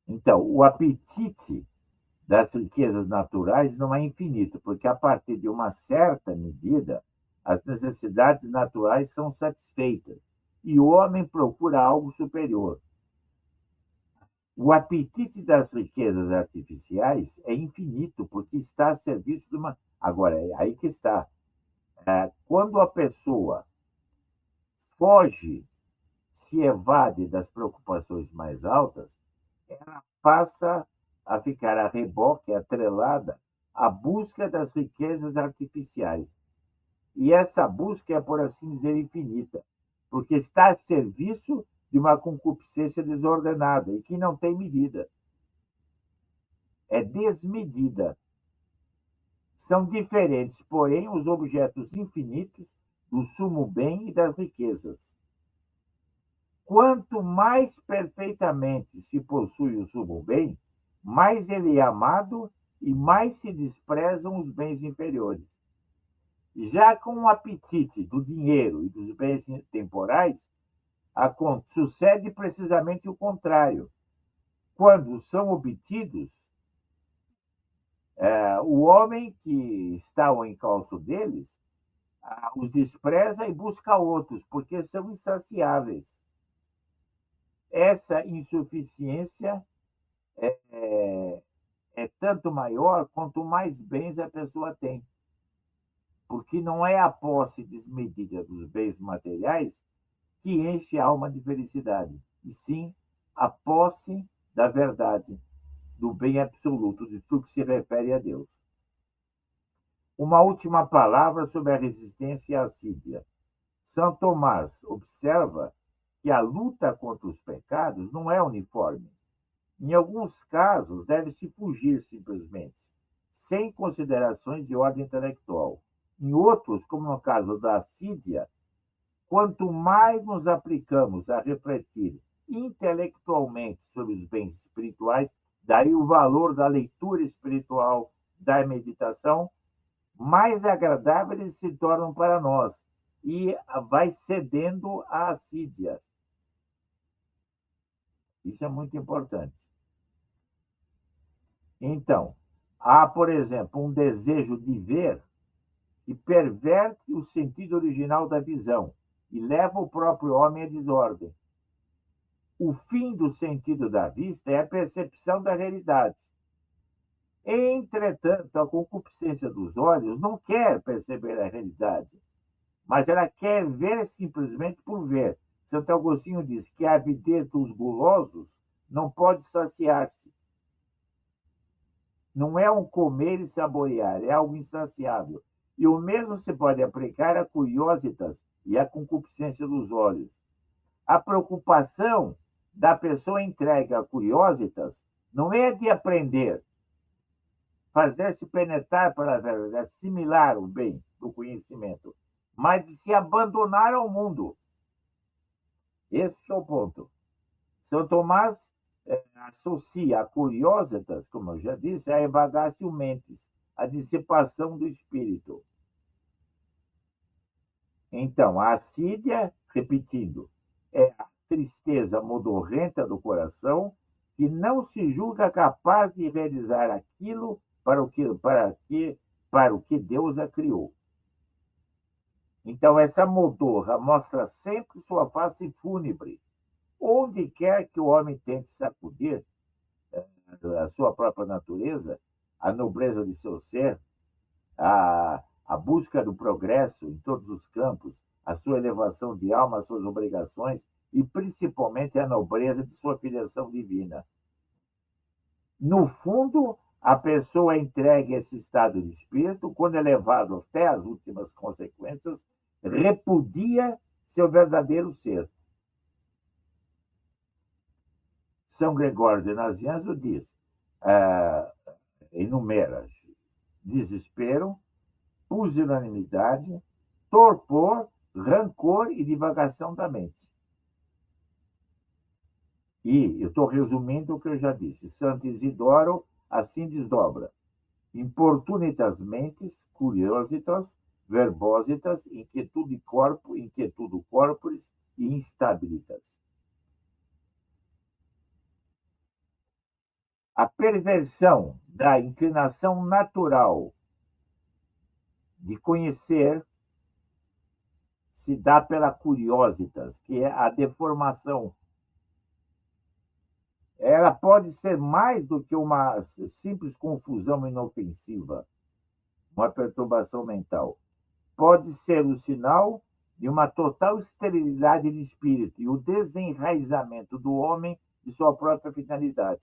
Então, o apetite das riquezas naturais não é infinito, porque a partir de uma certa medida, as necessidades naturais são satisfeitas e o homem procura algo superior. O apetite das riquezas artificiais é infinito, porque está a serviço de uma. Agora, é aí que está. Quando a pessoa foge, se evade das preocupações mais altas, ela passa a ficar a reboque, atrelada à busca das riquezas artificiais. E essa busca é, por assim dizer, infinita, porque está a serviço de uma concupiscência desordenada e que não tem medida. É desmedida. São diferentes, porém, os objetos infinitos do sumo bem e das riquezas. Quanto mais perfeitamente se possui o sumo bem, mais ele é amado e mais se desprezam os bens inferiores. Já com o apetite do dinheiro e dos bens temporais, sucede precisamente o contrário. Quando são obtidos, o homem que está ao encalço deles os despreza e busca outros, porque são insaciáveis. Essa insuficiência é tanto maior quanto mais bens a pessoa tem. Porque não é a posse desmedida dos bens materiais que enche a alma de felicidade, e sim a posse da verdade, do bem absoluto, de tudo que se refere a Deus. Uma última palavra sobre a resistência à assídia. São Tomás observa que a luta contra os pecados não é uniforme. Em alguns casos, deve-se fugir simplesmente, sem considerações de ordem intelectual. Em outros, como no caso da assídia, quanto mais nos aplicamos a refletir intelectualmente sobre os bens espirituais, daí o valor da leitura espiritual, da meditação, mais agradáveis eles se tornam para nós e vai cedendo à assídia. Isso é muito importante. Então, há, por exemplo, um desejo de ver que perverte o sentido original da visão e leva o próprio homem à desordem. O fim do sentido da vista é a percepção da realidade. Entretanto, a concupiscência dos olhos não quer perceber a realidade, mas ela quer ver simplesmente por ver. Santo Agostinho diz que a avidez dos gulosos não pode saciar-se. Não é um comer e saborear, é algo insaciável. E o mesmo se pode aplicar a curiositas e à concupiscência dos olhos. A preocupação da pessoa entregue a curiositas não é de aprender, fazer-se penetrar para a verdade, assimilar o bem do conhecimento, mas de se abandonar ao mundo. Esse que é o ponto. São Tomás associa a curiositas, como eu já disse, a evagatio mentis, a dissipação do espírito. Então, a assídia, repetindo, é a tristeza modorrenta do coração que não se julga capaz de realizar aquilo para o que Deus a criou. Então, essa modorra mostra sempre sua face fúnebre. Onde quer que o homem tente sacudir a sua própria natureza, a nobreza de seu ser, a busca do progresso em todos os campos, a sua elevação de alma, as suas obrigações e principalmente a nobreza de sua filiação divina. No fundo, a pessoa entregue a esse estado de espírito, quando é levado até as últimas consequências, repudia seu verdadeiro ser. São Gregório de Nazianzo diz, enumera desespero, pusilanimidade, torpor, rancor e divagação da mente. E eu estou resumindo o que eu já disse. Santo Isidoro assim desdobra: importunitas mentes, curiositas, verbositas, inquietude corpo, inquietudo corporis e instabilitas. A perversão da inclinação natural de conhecer se dá pela curiositas, que é a deformação. Ela pode ser mais do que uma simples confusão inofensiva, uma perturbação mental. Pode ser o sinal de uma total esterilidade de espírito e o desenraizamento do homem de sua própria finalidade.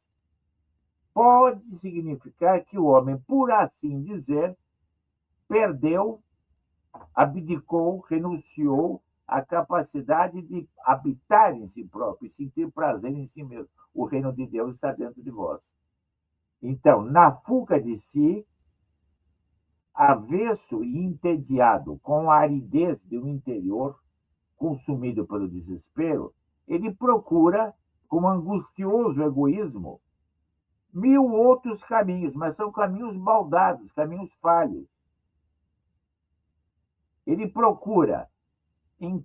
Pode significar que o homem, por assim dizer, perdeu, abdicou, renunciou à capacidade de habitar em si próprio e sentir prazer em si mesmo. O reino de Deus está dentro de vós. Então, na fuga de si, avesso e entediado com a aridez do interior, consumido pelo desespero, ele procura, com angustioso egoísmo, 1000 outros caminhos, mas são caminhos baldados, caminhos falhos. Ele procura em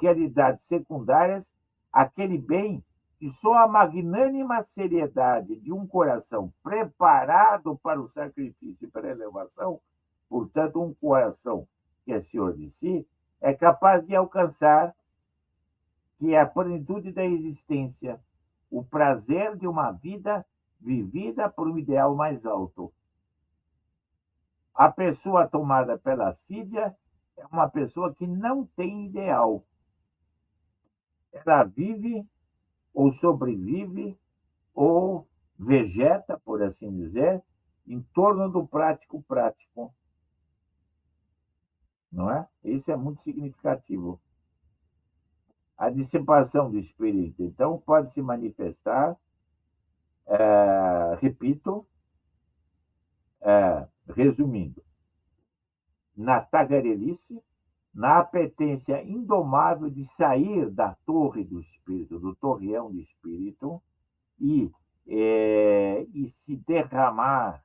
realidades secundárias, aquele bem que só a magnânima seriedade de um coração preparado para o sacrifício e para a elevação, portanto, um coração que é senhor de si, é capaz de alcançar, que é a plenitude da existência, o prazer de uma vida vivida por um ideal mais alto. A pessoa tomada pela assídia é uma pessoa que não tem ideal. Ela vive ou sobrevive ou vegeta, por assim dizer, em torno do prático, não é? Isso é muito significativo. A dissipação do espírito, então, pode se manifestar, repito, resumindo, na tagarelice, na apetência indomável de sair da torre do espírito, do torreão do espírito, e se derramar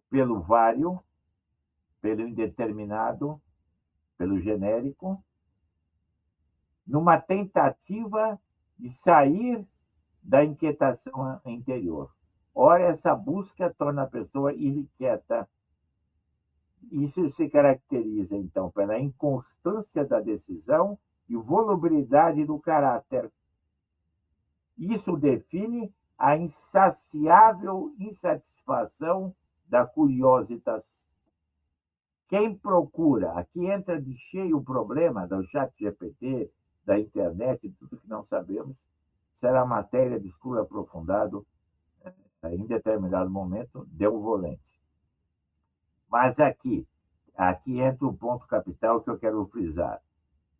pelo vário, pelo indeterminado, pelo genérico, numa tentativa de sair da inquietação interior. Ora, essa busca torna a pessoa irrequieta. Isso se caracteriza, então, pela inconstância da decisão e volubilidade do caráter. Isso define a insaciável insatisfação da curiositas. Quem procura, aqui entra de cheio o problema do chat GPT, da internet, tudo que não sabemos, será matéria de estudo aprofundado em determinado momento, deu volante. Mas aqui entra o ponto capital que eu quero frisar.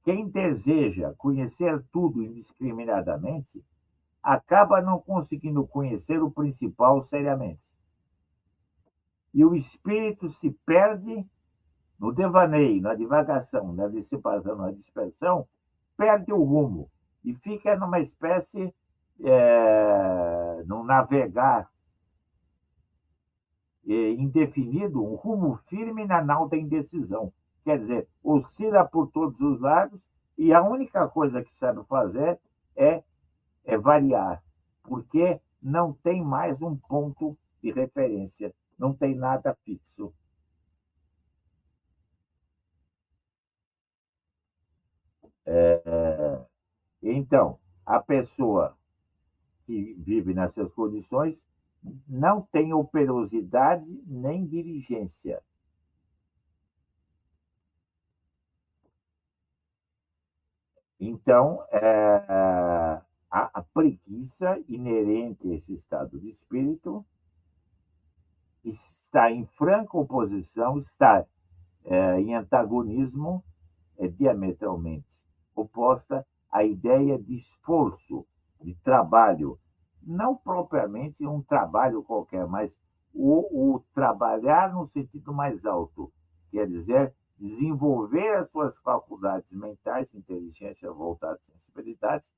Quem deseja conhecer tudo indiscriminadamente acaba não conseguindo conhecer o principal seriamente. E o espírito se perde no devaneio, na divagação, na dissipação, na dispersão, perde o rumo e fica numa espécie, num navegar indefinido, um rumo firme na nau da indecisão. Quer dizer, oscila por todos os lados e a única coisa que sabe fazer é variar, porque não tem mais um ponto de referência, não tem nada fixo. Então, a pessoa que vive nessas condições não tem operosidade nem diligência. Então, a preguiça inerente a esse estado de espírito está em franca oposição, está em antagonismo, diametralmente oposta à ideia de esforço, de trabalho. Não propriamente um trabalho qualquer, mas o trabalhar no sentido mais alto, quer dizer, desenvolver as suas faculdades mentais, inteligência, vontade, sensibilidade,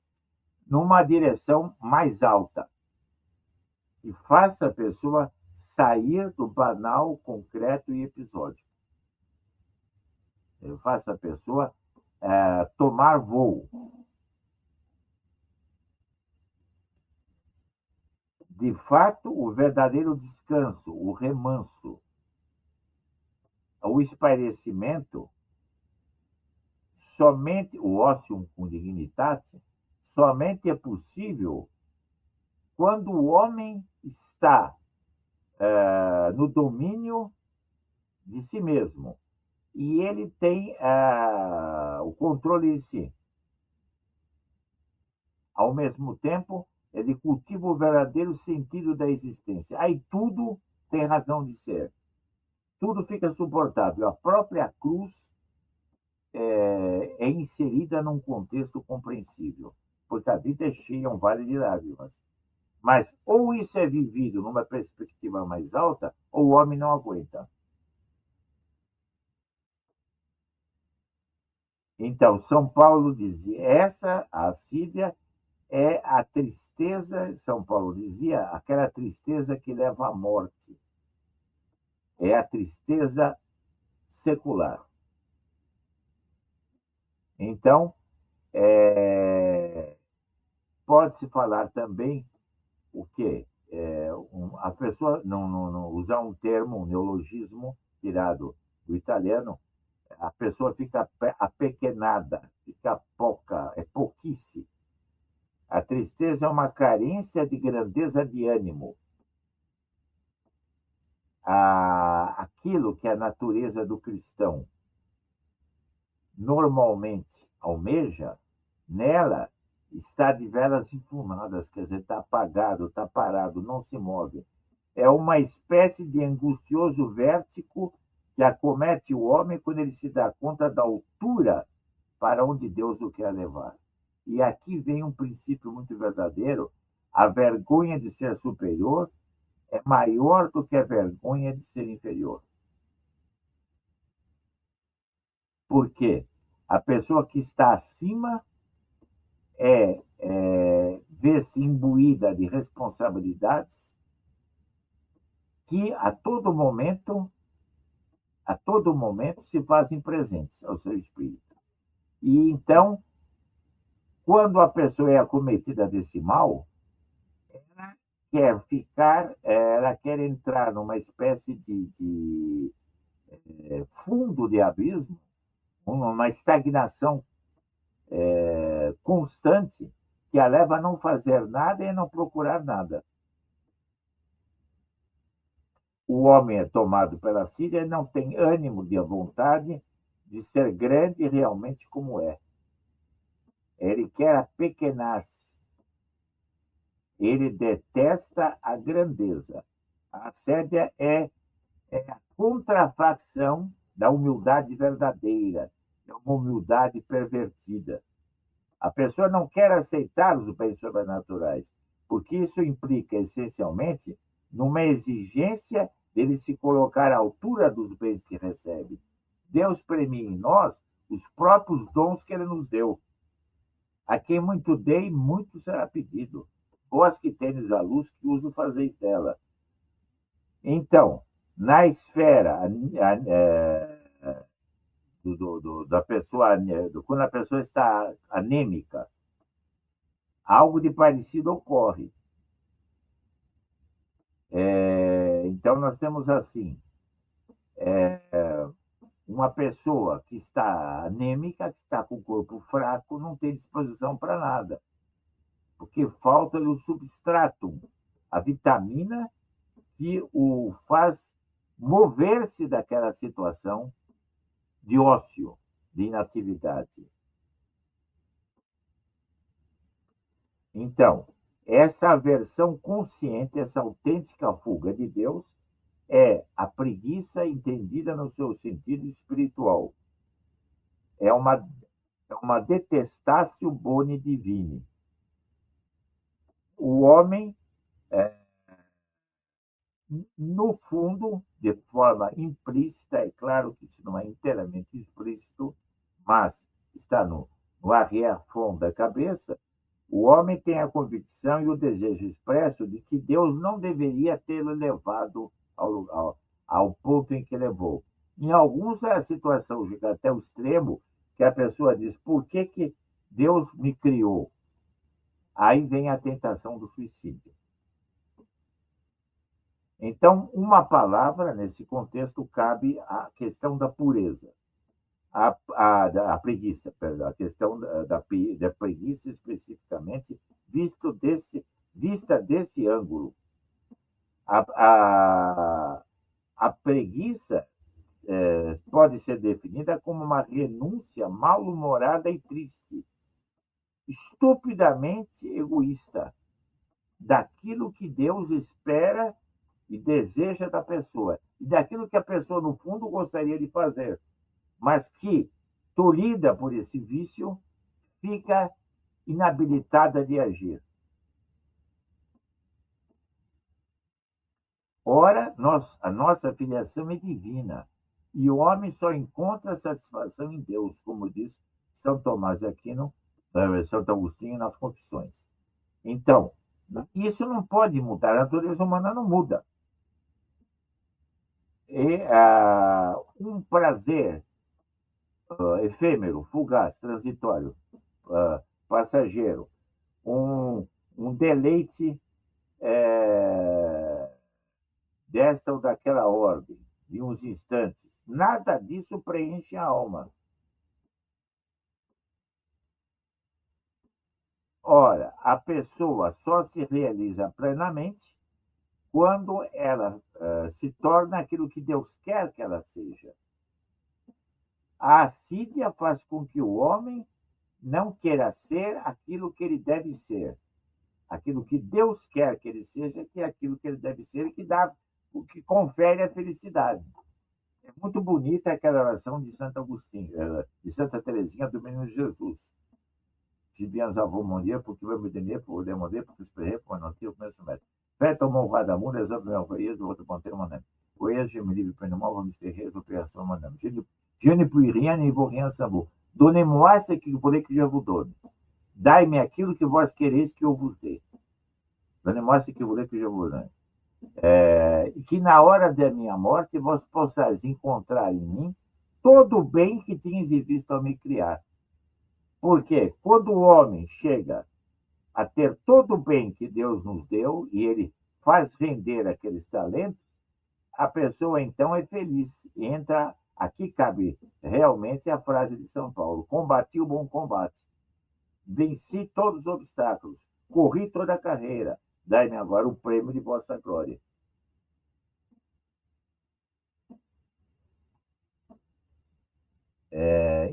numa direção mais alta, que faça a pessoa sair do banal, concreto e episódico. Faça a pessoa tomar voo. De fato, o verdadeiro descanso, o remanso, o espairecimento, somente o otium cum dignitate, somente é possível quando o homem está no domínio de si mesmo e ele tem o controle de si. Ao mesmo tempo, ele cultiva o verdadeiro sentido da existência. Aí tudo tem razão de ser. Tudo fica suportável. A própria cruz é inserida num contexto compreensível, porque a vida é cheia, um vale de lágrimas. Mas ou isso é vivido numa perspectiva mais alta, ou o homem não aguenta. Então, São Paulo dizia, essa, a assídia, é a tristeza, São Paulo dizia, aquela tristeza que leva à morte. É a tristeza secular. Então, pode-se falar também o quê? A pessoa, não usar um termo, um neologismo tirado do italiano, a pessoa fica apequenada, fica pouca, é pouquice. A tristeza é uma carência de grandeza de ânimo. Aquilo que a natureza do cristão normalmente almeja, nela está de velas enfumadas, quer dizer, está apagado, está parado, não se move. é uma espécie de angustioso vértigo que acomete o homem quando ele se dá conta da altura para onde Deus o quer levar. E aqui vem um princípio muito verdadeiro: a vergonha de ser superior é maior do que a vergonha de ser inferior. Por quê? A pessoa que está acima vê-se imbuída de responsabilidades que a todo momento se fazem presentes ao seu espírito. E então, quando a pessoa é acometida desse mal, ela quer entrar numa espécie de fundo de abismo, uma estagnação constante que a leva a não fazer nada e a não procurar nada. O homem é tomado pela síria e não tem ânimo de vontade de ser grande realmente como é. Ele quer apequenar-se. Ele detesta a grandeza. A assédia é a contrafação da humildade verdadeira, é uma humildade pervertida. A pessoa não quer aceitar os bens sobrenaturais, porque isso implica, essencialmente, numa exigência dele se colocar à altura dos bens que recebe. Deus premia em nós os próprios dons que ele nos deu. A quem muito dei, muito será pedido. Vós que tendes a luz, que uso fazeis dela. Então, na esfera da pessoa, quando a pessoa está anêmica, algo de parecido ocorre. Então, nós temos assim, uma pessoa que está anêmica, que está com o corpo fraco, não tem disposição para nada, porque falta-lhe o substrato, a vitamina que o faz mover-se daquela situação de ócio, de inatividade. Então, essa aversão consciente, essa autêntica fuga de Deus, é a preguiça entendida no seu sentido espiritual. É uma detestácio boni divini. O homem, no fundo, de forma implícita, é claro que isso não é inteiramente explícito, mas está no arrière-fond da cabeça, o homem tem a convicção e o desejo expresso de que Deus não deveria tê-lo levado ao ponto em que levou. Em alguns, a situação chega até o extremo que a pessoa diz: por que Deus me criou? Aí vem a tentação do suicídio. Então, uma palavra, nesse contexto, cabe a questão da pureza. A preguiça, perdão, a questão da preguiça especificamente, vista desse ângulo. A preguiça pode ser definida como uma renúncia mal-humorada e triste, estupidamente egoísta, daquilo que Deus espera e deseja da pessoa, e daquilo que a pessoa, no fundo, gostaria de fazer, mas que, tolhida por esse vício, fica inabilitada de agir. Ora, a nossa filiação é divina, e o homem só encontra satisfação em Deus, como diz São Tomás de Aquino, Santo Agostinho nas Confissões. Então, isso não pode mudar, a natureza humana não muda. E um prazer efêmero, fugaz, transitório, passageiro, um deleite desta ou daquela ordem, de uns instantes. Nada disso preenche a alma. Ora, a pessoa só se realiza plenamente quando ela se torna aquilo que Deus quer que ela seja. A assídia faz com que o homem não queira ser aquilo que ele deve ser. aquilo que Deus quer que ele seja, que é aquilo que ele deve ser e que dá, o que confere a felicidade. É muito bonita aquela oração de Santo Agostinho, de Santa Teresinha do Menino Jesus. Si bien nous avons mon Dieu, pour qu'il veut me donner, pour demander, pour espérer, pour annoncer, pour me soumettre. Faites mon roi d'amour, les œuvres merveilleuses de votre bonté, mon âme. Voyez, je me livre pleinement vos mystérieuses opérations, mon âme. Je ne puis rien, nem vou rien sans vous. Donnez-moi ce que vous voulez que je vous donne. Dai-me aquilo que vós quereis que eu vos dê. Donnez-moi ce que vous voulez que je vous donne. Que na hora da minha morte vós possais encontrar em mim todo o bem que tinhas visto ao me criar. Porque quando o homem chega a ter todo o bem que Deus nos deu e ele faz render aqueles talentos, a pessoa então é feliz. Entra, aqui cabe realmente a frase de São Paulo: combati o bom combate, venci todos os obstáculos, corri toda a carreira, dai-me agora o prêmio de vossa glória.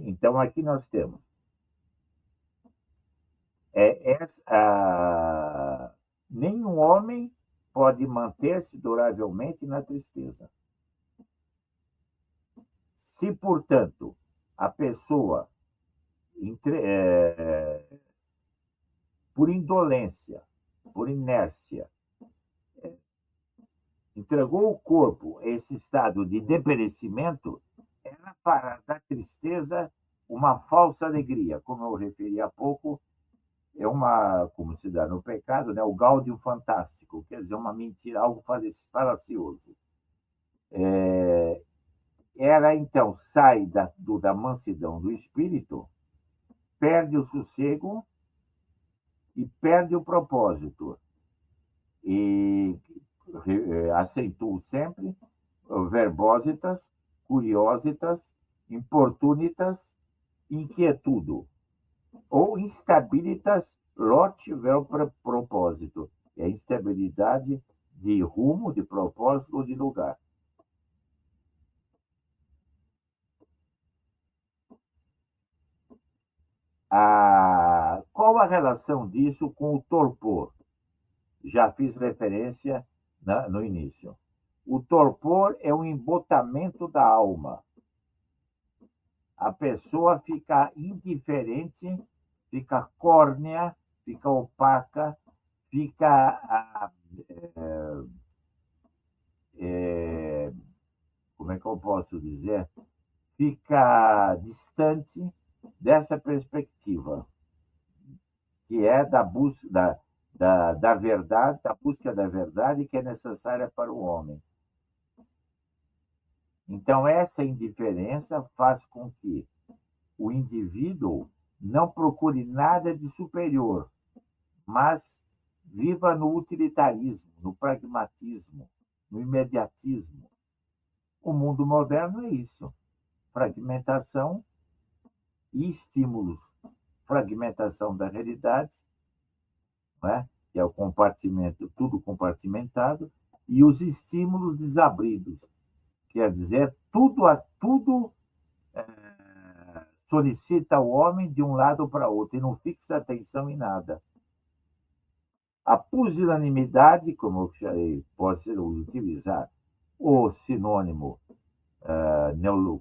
Então aqui nós temos nenhum homem pode manter-se duravelmente na tristeza. Se, portanto, a pessoa, por indolência, por inércia, entregou o corpo a esse estado de deperecimento, ela fará da tristeza uma falsa alegria. Como eu referi há pouco, como se dá no pecado, né? O gáudio fantástico, quer dizer, uma mentira, algo falacioso. Ela, então, sai da mansidão do espírito, perde o sossego e perde o propósito. E acentuo sempre verbositas, curiositas, importunitas, inquietudo, ou instabilitas lote vel propósito, é a instabilidade de rumo, de propósito ou de lugar. Qual a relação disso com o torpor? Já fiz referência no início. O torpor é um embotamento da alma. A pessoa fica indiferente, fica córnea, fica opaca, fica como é que eu posso dizer? Fica distante dessa perspectiva, que é da busca da verdade, da busca da verdade que é necessária para o homem. Então, essa indiferença faz com que o indivíduo não procure nada de superior, mas viva no utilitarismo, no pragmatismo, no imediatismo. O mundo moderno é isso: fragmentação e estímulos. Fragmentação da realidade, né? Que é o compartimento, tudo compartimentado, e os estímulos desabridos. Quer dizer, tudo solicita o homem de um lado para outro e não fixa atenção em nada. A pusilanimidade, como eu falei, pode ser utilizar o sinônimo,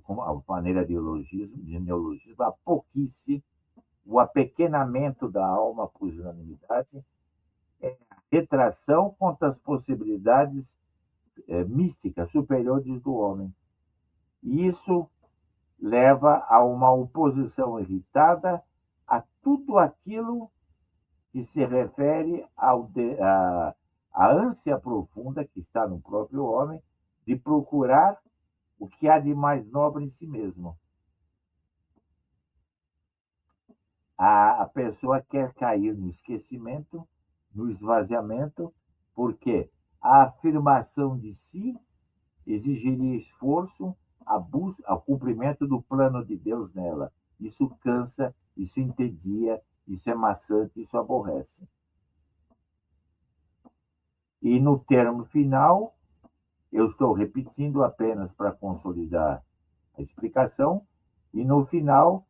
como a maneira de neologismo, a pouquice, o apequenamento da alma, a pusilanimidade, é a retração contra as possibilidades místicas superiores do homem. E isso leva a uma oposição irritada a tudo aquilo que se refere à ânsia profunda que está no próprio homem de procurar o que há de mais nobre em si mesmo. A pessoa quer cair no esquecimento, no esvaziamento, porque a afirmação de si exigiria esforço, ao cumprimento do plano de Deus nela. Isso cansa, isso entedia, isso é maçante, isso aborrece. E no termo final, eu estou repetindo apenas para consolidar a explicação, e no final,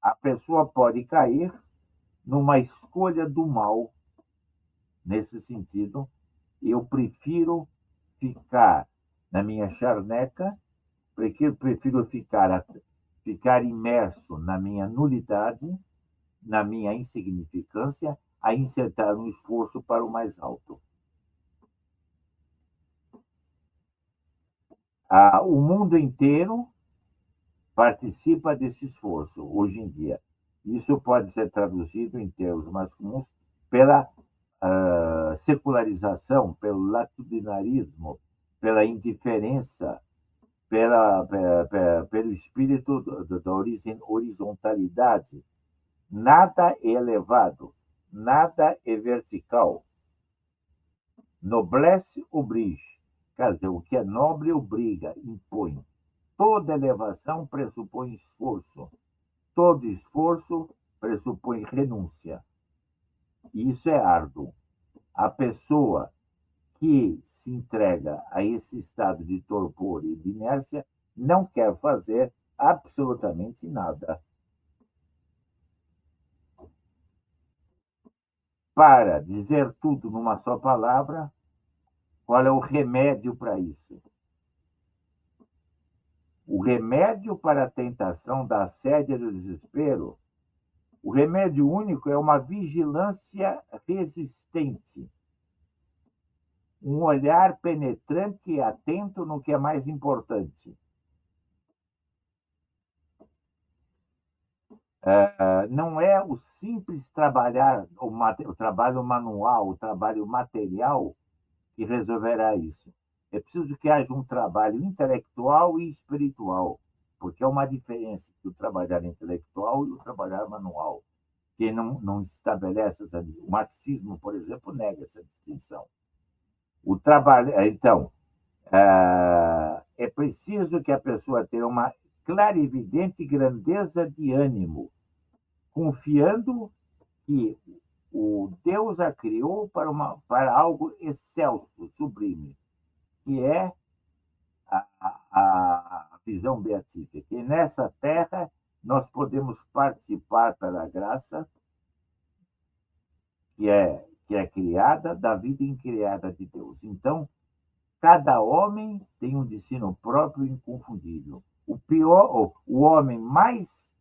a pessoa pode cair numa escolha do mal. Nesse sentido, eu prefiro ficar na minha charneca, prefiro ficar imerso na minha nulidade, na minha insignificância, a insertar um esforço para o mais alto. O mundo inteiro participa desse esforço hoje em dia. Isso pode ser traduzido em termos mais comuns pela secularização, pelo latitudinarismo, pela indiferença, pelo espírito da horizontalidade. Nada é elevado, nada é vertical. Noblesse oblige, quer dizer, o que é nobre obriga, impõe. Toda elevação pressupõe esforço. Todo esforço pressupõe renúncia. E isso é árduo. A pessoa que se entrega a esse estado de torpor e de inércia não quer fazer absolutamente nada. Para dizer tudo numa só palavra, qual é o remédio para isso? O remédio para a tentação da assédia e do desespero, o remédio único é uma vigilância resistente, um olhar penetrante e atento no que é mais importante. Não é o simples trabalhar, o trabalho manual, o trabalho material que resolverá isso. É preciso que haja um trabalho intelectual e espiritual, porque há uma diferença entre o trabalhar intelectual e o trabalhar manual. Quem não estabelece o marxismo, por exemplo, nega essa distinção. O trabalho, então, é preciso que a pessoa tenha uma clarividente grandeza de ânimo, confiando que o Deus a criou para algo excelso, sublime, que é a visão beatífica, que nessa terra nós podemos participar pela graça que é criada, da vida incriada de Deus. Então, cada homem tem um destino próprio e inconfundível. O homem mais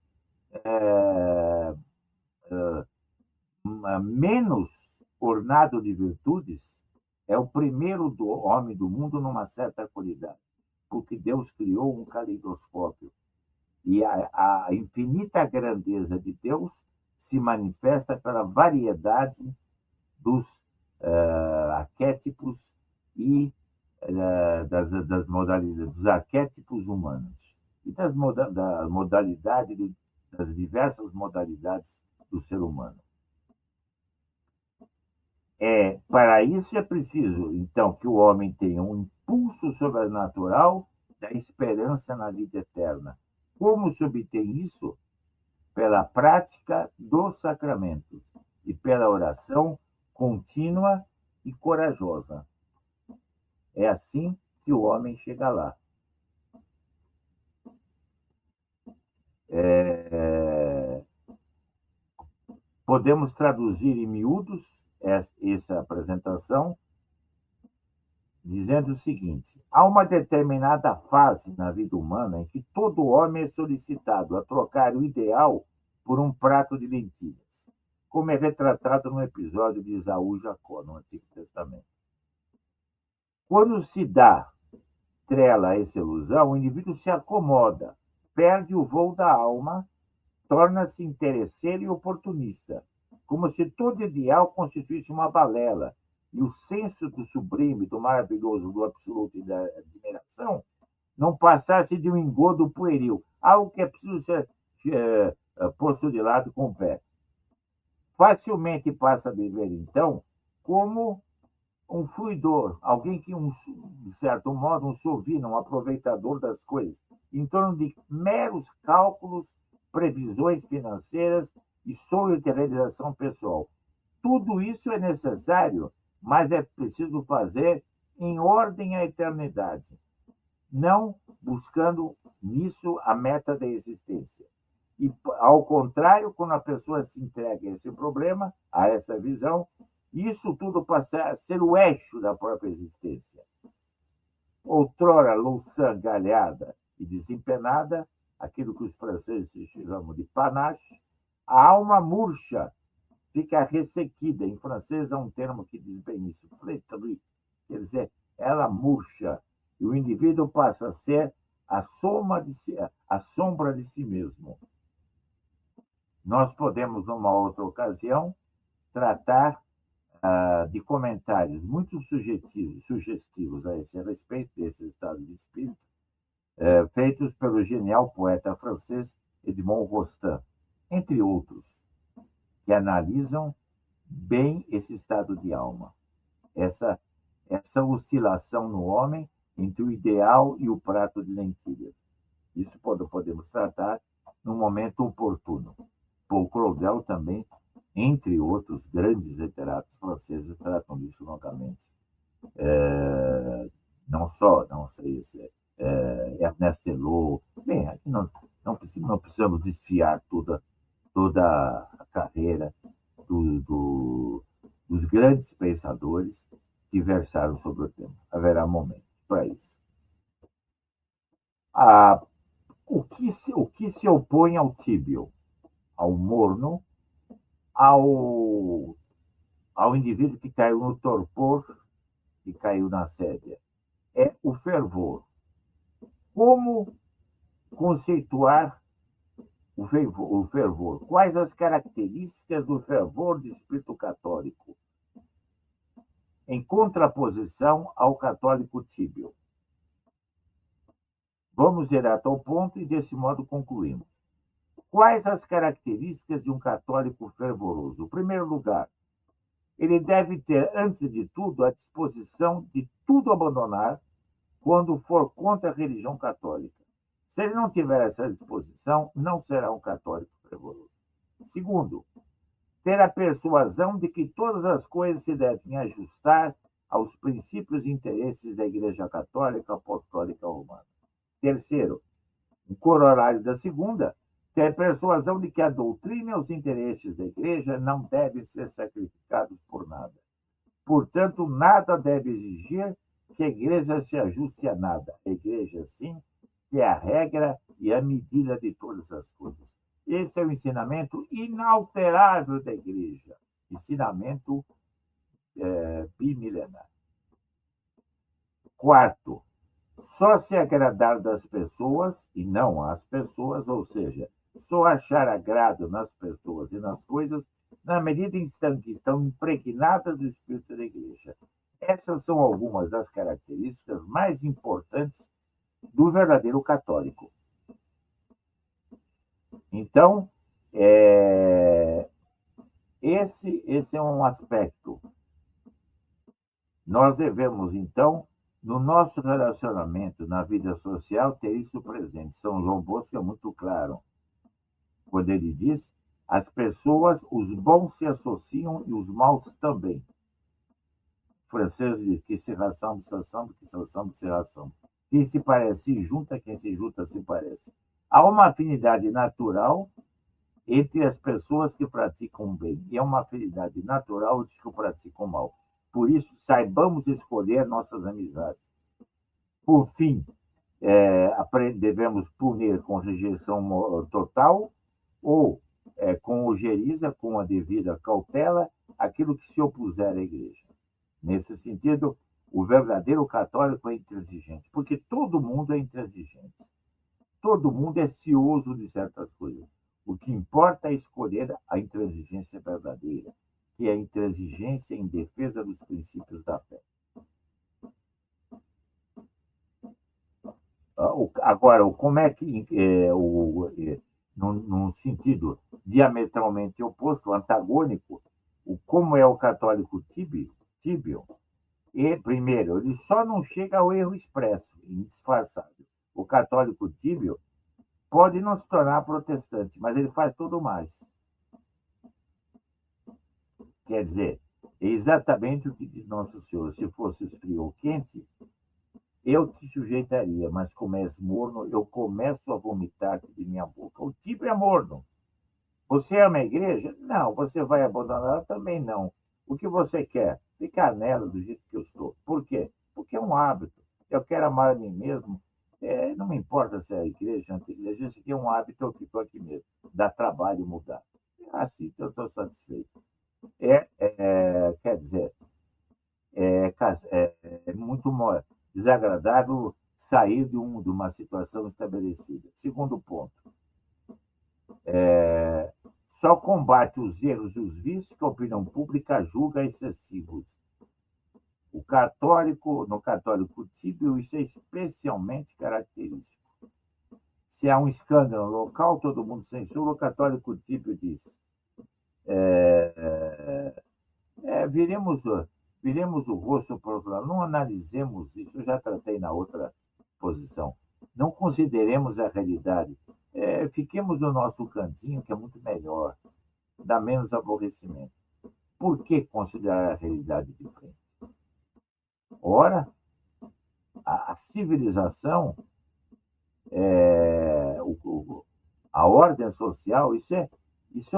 menos ornado de virtudes é o primeiro homem do mundo numa certa qualidade, porque Deus criou um caleidoscópio. E a infinita grandeza de Deus se manifesta pela variedade dos arquétipos e das modalidades, dos arquétipos humanos e da modalidade, das diversas modalidades do ser humano. Para isso é preciso, então, que o homem tenha um impulso sobrenatural da esperança na vida eterna. Como se obtém isso? Pela prática dos sacramentos e pela oração contínua e corajosa. É assim que o homem chega lá. Podemos traduzir em miúdos essa apresentação dizendo o seguinte: há uma determinada fase na vida humana em que todo homem é solicitado a trocar o ideal por um prato de lentilhas, como é retratado no episódio de Esaú e Jacó, no Antigo Testamento. Quando se dá trela a essa ilusão, o indivíduo se acomoda, perde o voo da alma, torna-se interesseiro e oportunista, como se todo ideal constituísse uma balela, e o senso do sublime, do maravilhoso, do absoluto e da admiração não passasse de um engodo pueril, algo que é preciso ser posto de lado com o pé. Facilmente passa a viver, então, como um fluidor, alguém que, de certo modo, um sovino, um aproveitador das coisas, em torno de meros cálculos, previsões financeiras e sonhos de realização pessoal. Tudo isso é necessário, mas é preciso fazer em ordem à eternidade, não buscando nisso a meta da existência. E, ao contrário, quando a pessoa se entrega a esse problema, a essa visão, isso tudo passa a ser o eixo da própria existência. Outrora louçã galhada e desempenada, aquilo que os franceses chamam de panache, a alma murcha fica ressequida. Em francês há um termo que diz bem isso, flétrie, quer dizer, ela murcha, e o indivíduo passa a ser a sombra de si mesmo. Nós podemos, numa outra ocasião, tratar de comentários muito sugestivos a esse respeito, desse estado de espírito, feitos pelo genial poeta francês Edmond Rostand, entre outros, que analisam bem esse estado de alma, essa oscilação no homem entre o ideal e o prato de lentilhas. Isso podemos tratar no momento oportuno. Paul Claudel também, entre outros grandes literatos franceses, tratam disso longamente. Não sei se Ernest Hello. Bem, aqui não precisamos desfiar toda a carreira dos grandes pensadores que versaram sobre o tema. Haverá momentos para isso. O que se opõe ao tíbio, ao morno, ao indivíduo que caiu no torpor, que caiu na sédia? É o fervor. Como conceituar o fervor? Quais as características do fervor do espírito católico, em contraposição ao católico tíbio? Vamos direto ao ponto e, desse modo, concluímos. Quais as características de um católico fervoroso? Em primeiro lugar, ele deve ter, antes de tudo, a disposição de tudo abandonar quando for contra a religião católica. Se ele não tiver essa disposição, não será um católico fervoroso. Segundo, ter a persuasão de que todas as coisas se devem ajustar aos princípios e interesses da Igreja Católica Apostólica Romana. Terceiro, o corolário da segunda, ter a persuasão de que a doutrina e os interesses da Igreja não devem ser sacrificados por nada. Portanto, nada deve exigir que a Igreja se ajuste a nada. A Igreja, sim, é a regra e a medida de todas as coisas. Esse é o ensinamento inalterável da Igreja, ensinamento bimilenar. Quarto, só se agradar das pessoas e não às pessoas, ou seja, só achar agrado nas pessoas e nas coisas na medida em que estão impregnadas do espírito da Igreja. Essas são algumas das características mais importantes do verdadeiro católico. Então, esse é um aspecto. Nós devemos, então, no nosso relacionamento, na vida social, ter isso presente. São João Bosco é muito claro quando ele diz: as pessoas, os bons se associam e os maus também. O francês diz que se rassemble, se rassemble, que se rassemble, se rassemble. Quem se parece se junta, quem se junta se parece. Há uma afinidade natural entre as pessoas que praticam o bem e há uma afinidade natural entre os que praticam o mal. Por isso, saibamos escolher nossas amizades. Por fim, devemos punir com rejeição total ou com ojeriza, com a devida cautela, aquilo que se opuser à Igreja. Nesse sentido, o verdadeiro católico é intransigente, porque todo mundo é intransigente. Todo mundo é cioso de certas coisas. O que importa é escolher a intransigência verdadeira, que é a intransigência em defesa dos princípios da fé. Agora, como é que, num sentido diametralmente oposto, antagônico, como é o católico tíbio, e, primeiro, ele só não chega ao erro expresso, indisfarçável. O católico tíbio pode não se tornar protestante, mas ele faz tudo mais. Quer dizer, é exatamente o que diz Nosso Senhor: se fosse frio ou quente, eu te sujeitaria, mas como és morno, eu começo a vomitar-te de minha boca. O tipo é morno. Você ama a igreja? Não. Você vai abandoná-la? Também não. O que você quer? Ficar nela do jeito que eu estou. Por quê? Porque é um hábito. Eu quero amar a mim mesmo. Não me importa se é a igreja, a antigreja, isso aqui é um hábito, eu fico aqui mesmo. Dá trabalho mudar. Assim, eu estou satisfeito. Quer dizer, é muito desagradável sair de uma situação estabelecida. Segundo ponto, só combate os erros e os vícios que a opinião pública julga excessivos. No católico tíbio, isso é especialmente característico. Se há um escândalo local, todo mundo censura, o católico tíbio diz. Viremos o rosto para o outro lado, não analisemos isso, eu já tratei na outra posição. Não consideremos a realidade. Fiquemos no nosso cantinho, que é muito melhor, dá menos aborrecimento. Por que considerar a realidade de frente? Ora, a civilização, a ordem social, isso é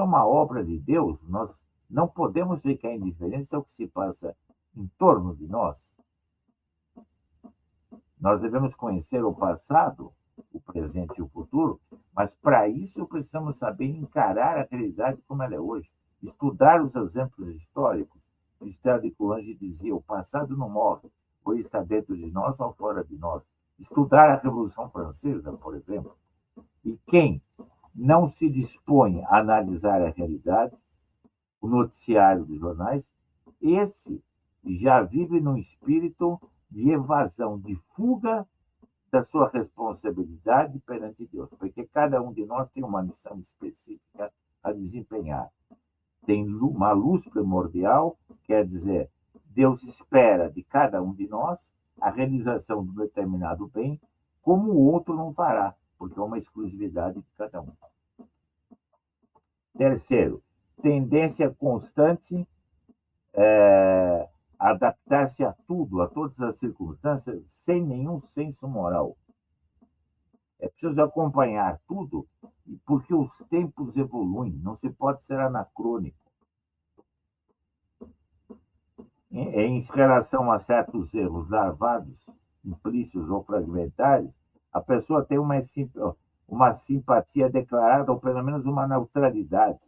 uma obra de Deus. Nós não podemos ficar indiferentes ao que se passa em torno de nós. Nós devemos conhecer o passado, o presente e o futuro, mas para isso precisamos saber encarar a realidade como ela é hoje, estudar os exemplos históricos. Esther de Coulanges dizia: o passado não morre, ou está dentro de nós ou fora de nós. Estudar a Revolução Francesa, por exemplo. E quem não se dispõe a analisar a realidade, o noticiário dos jornais, esse já vive num espírito de evasão, de fuga da sua responsabilidade perante Deus, porque cada um de nós tem uma missão específica a desempenhar. Tem uma luz primordial, quer dizer, Deus espera de cada um de nós a realização de um determinado bem, como o outro não fará, porque é uma exclusividade de cada um. Terceiro, tendência constante a adaptar-se a tudo, a todas as circunstâncias, sem nenhum senso moral. É preciso acompanhar tudo, porque os tempos evoluem, não se pode ser anacrônico. Em relação a certos erros larvados, implícitos ou fragmentários, a pessoa tem uma simpatia declarada, ou pelo menos uma neutralidade.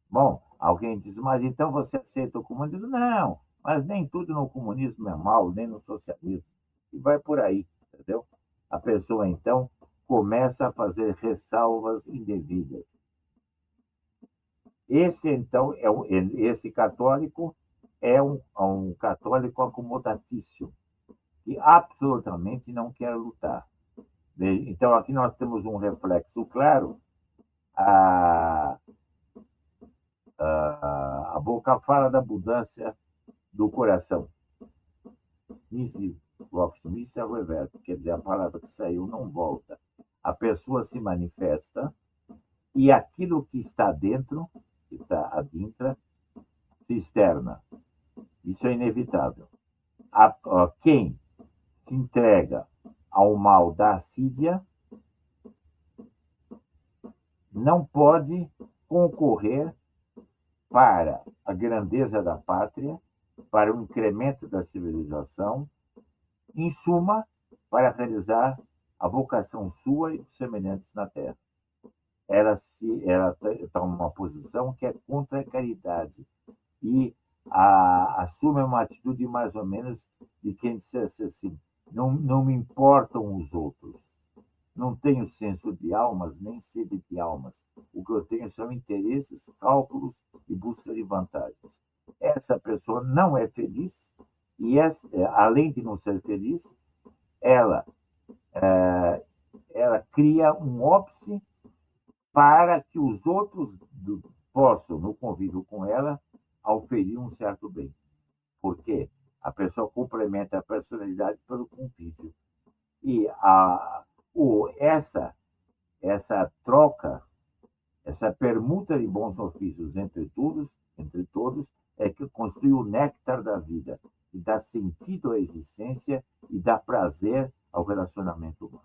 Bom, alguém diz: mas então você aceita o comunismo? Não, mas nem tudo no comunismo é mal, nem no socialismo. E vai por aí, entendeu? A pessoa, então, começa a fazer ressalvas indevidas. Esse católico é um católico acomodatício, que absolutamente não quer lutar. Então, aqui nós temos um reflexo claro. A boca fala da abundância do coração. Nisi vox missa reverter, quer dizer, a palavra que saiu não volta. A pessoa se manifesta e aquilo que está dentro, que está adintra, se externa. Isso é inevitável. Quem se entrega ao mal da assídia não pode concorrer para a grandeza da pátria, para o incremento da civilização, em suma, para realizar a vocação sua e dos semelhantes na Terra. Ela está numa posição que é contra a caridade e assume uma atitude mais ou menos de quem dissesse assim: não me importam os outros, não tenho senso de almas nem sede de almas, o que eu tenho são interesses, cálculos e busca de vantagens. Essa pessoa não é feliz e, além de não ser feliz, ela cria um óbice para que os outros possam, no convívio com ela, auferir um certo bem. Porque a pessoa complementa a personalidade pelo convívio. E essa troca, essa permuta de bons ofícios entre todos, é que constitui o néctar da vida. e dá sentido à existência e dá prazer ao relacionamento humano.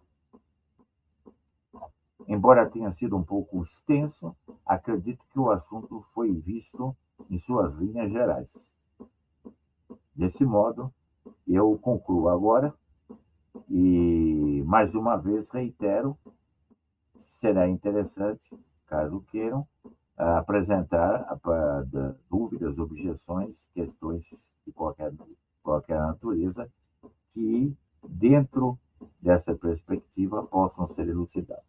Embora tenha sido um pouco extenso, acredito que o assunto foi visto em suas linhas gerais. Desse modo, eu concluo agora e, mais uma vez, reitero, será interessante, caso queiram, apresentar dúvidas, objeções, questões de qualquer natureza que, dentro dessa perspectiva, possam ser elucidadas.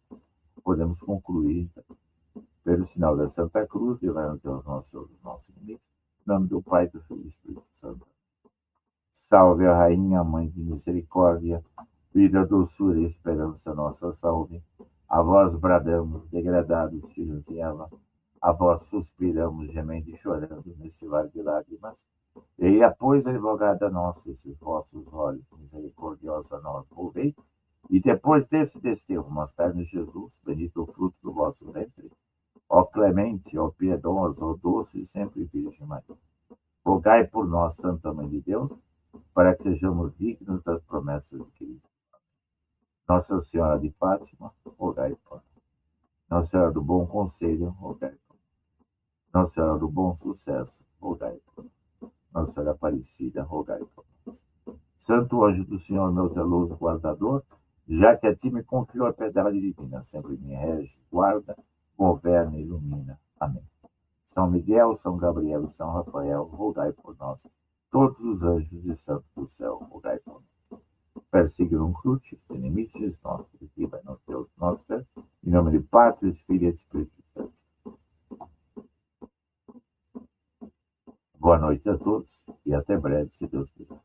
Podemos concluir, então, pelo sinal da Santa Cruz, levando aos nossos inimigos, em nome do Pai, do Filho e do Espírito Santo. Salve a Rainha, Mãe de Misericórdia, vida, doçura e esperança nossa, salve. A vós bradamos, degradados filhos de Eva, a vós suspiramos, gemendo e chorando nesse vale de lágrimas. E após, advogada nossa, esses vossos olhos misericordiosos a nós volvei, e depois desse desterro, mostrai-nos Jesus, bendito o fruto do vosso ventre. Ó clemente, ó piedosa, ó doce e sempre Virgem Maria. Rogai por nós, Santa Mãe de Deus, para que sejamos dignos das promessas de Cristo. Nossa Senhora de Fátima, rogai por nós. Nossa Senhora do Bom Conselho, rogai por nós. Nossa Senhora do Bom Sucesso, rogai por nós. Nossa Senhora Aparecida, rogai por nós. Santo anjo do Senhor, meu zeloso guardador, já que a ti me confiou a piedade divina, sempre me rege, guarda, governa e ilumina. Amém. São Miguel, São Gabriel e São Rafael, rogai por nós. Todos os anjos e santos do céu, rogai por nós. Perseguiram crucis, inimicis nostri, viva nos Deus nosso, em nome de Patris, Filho e Espírito Santo. Boa noite a todos e até breve, se Deus quiser.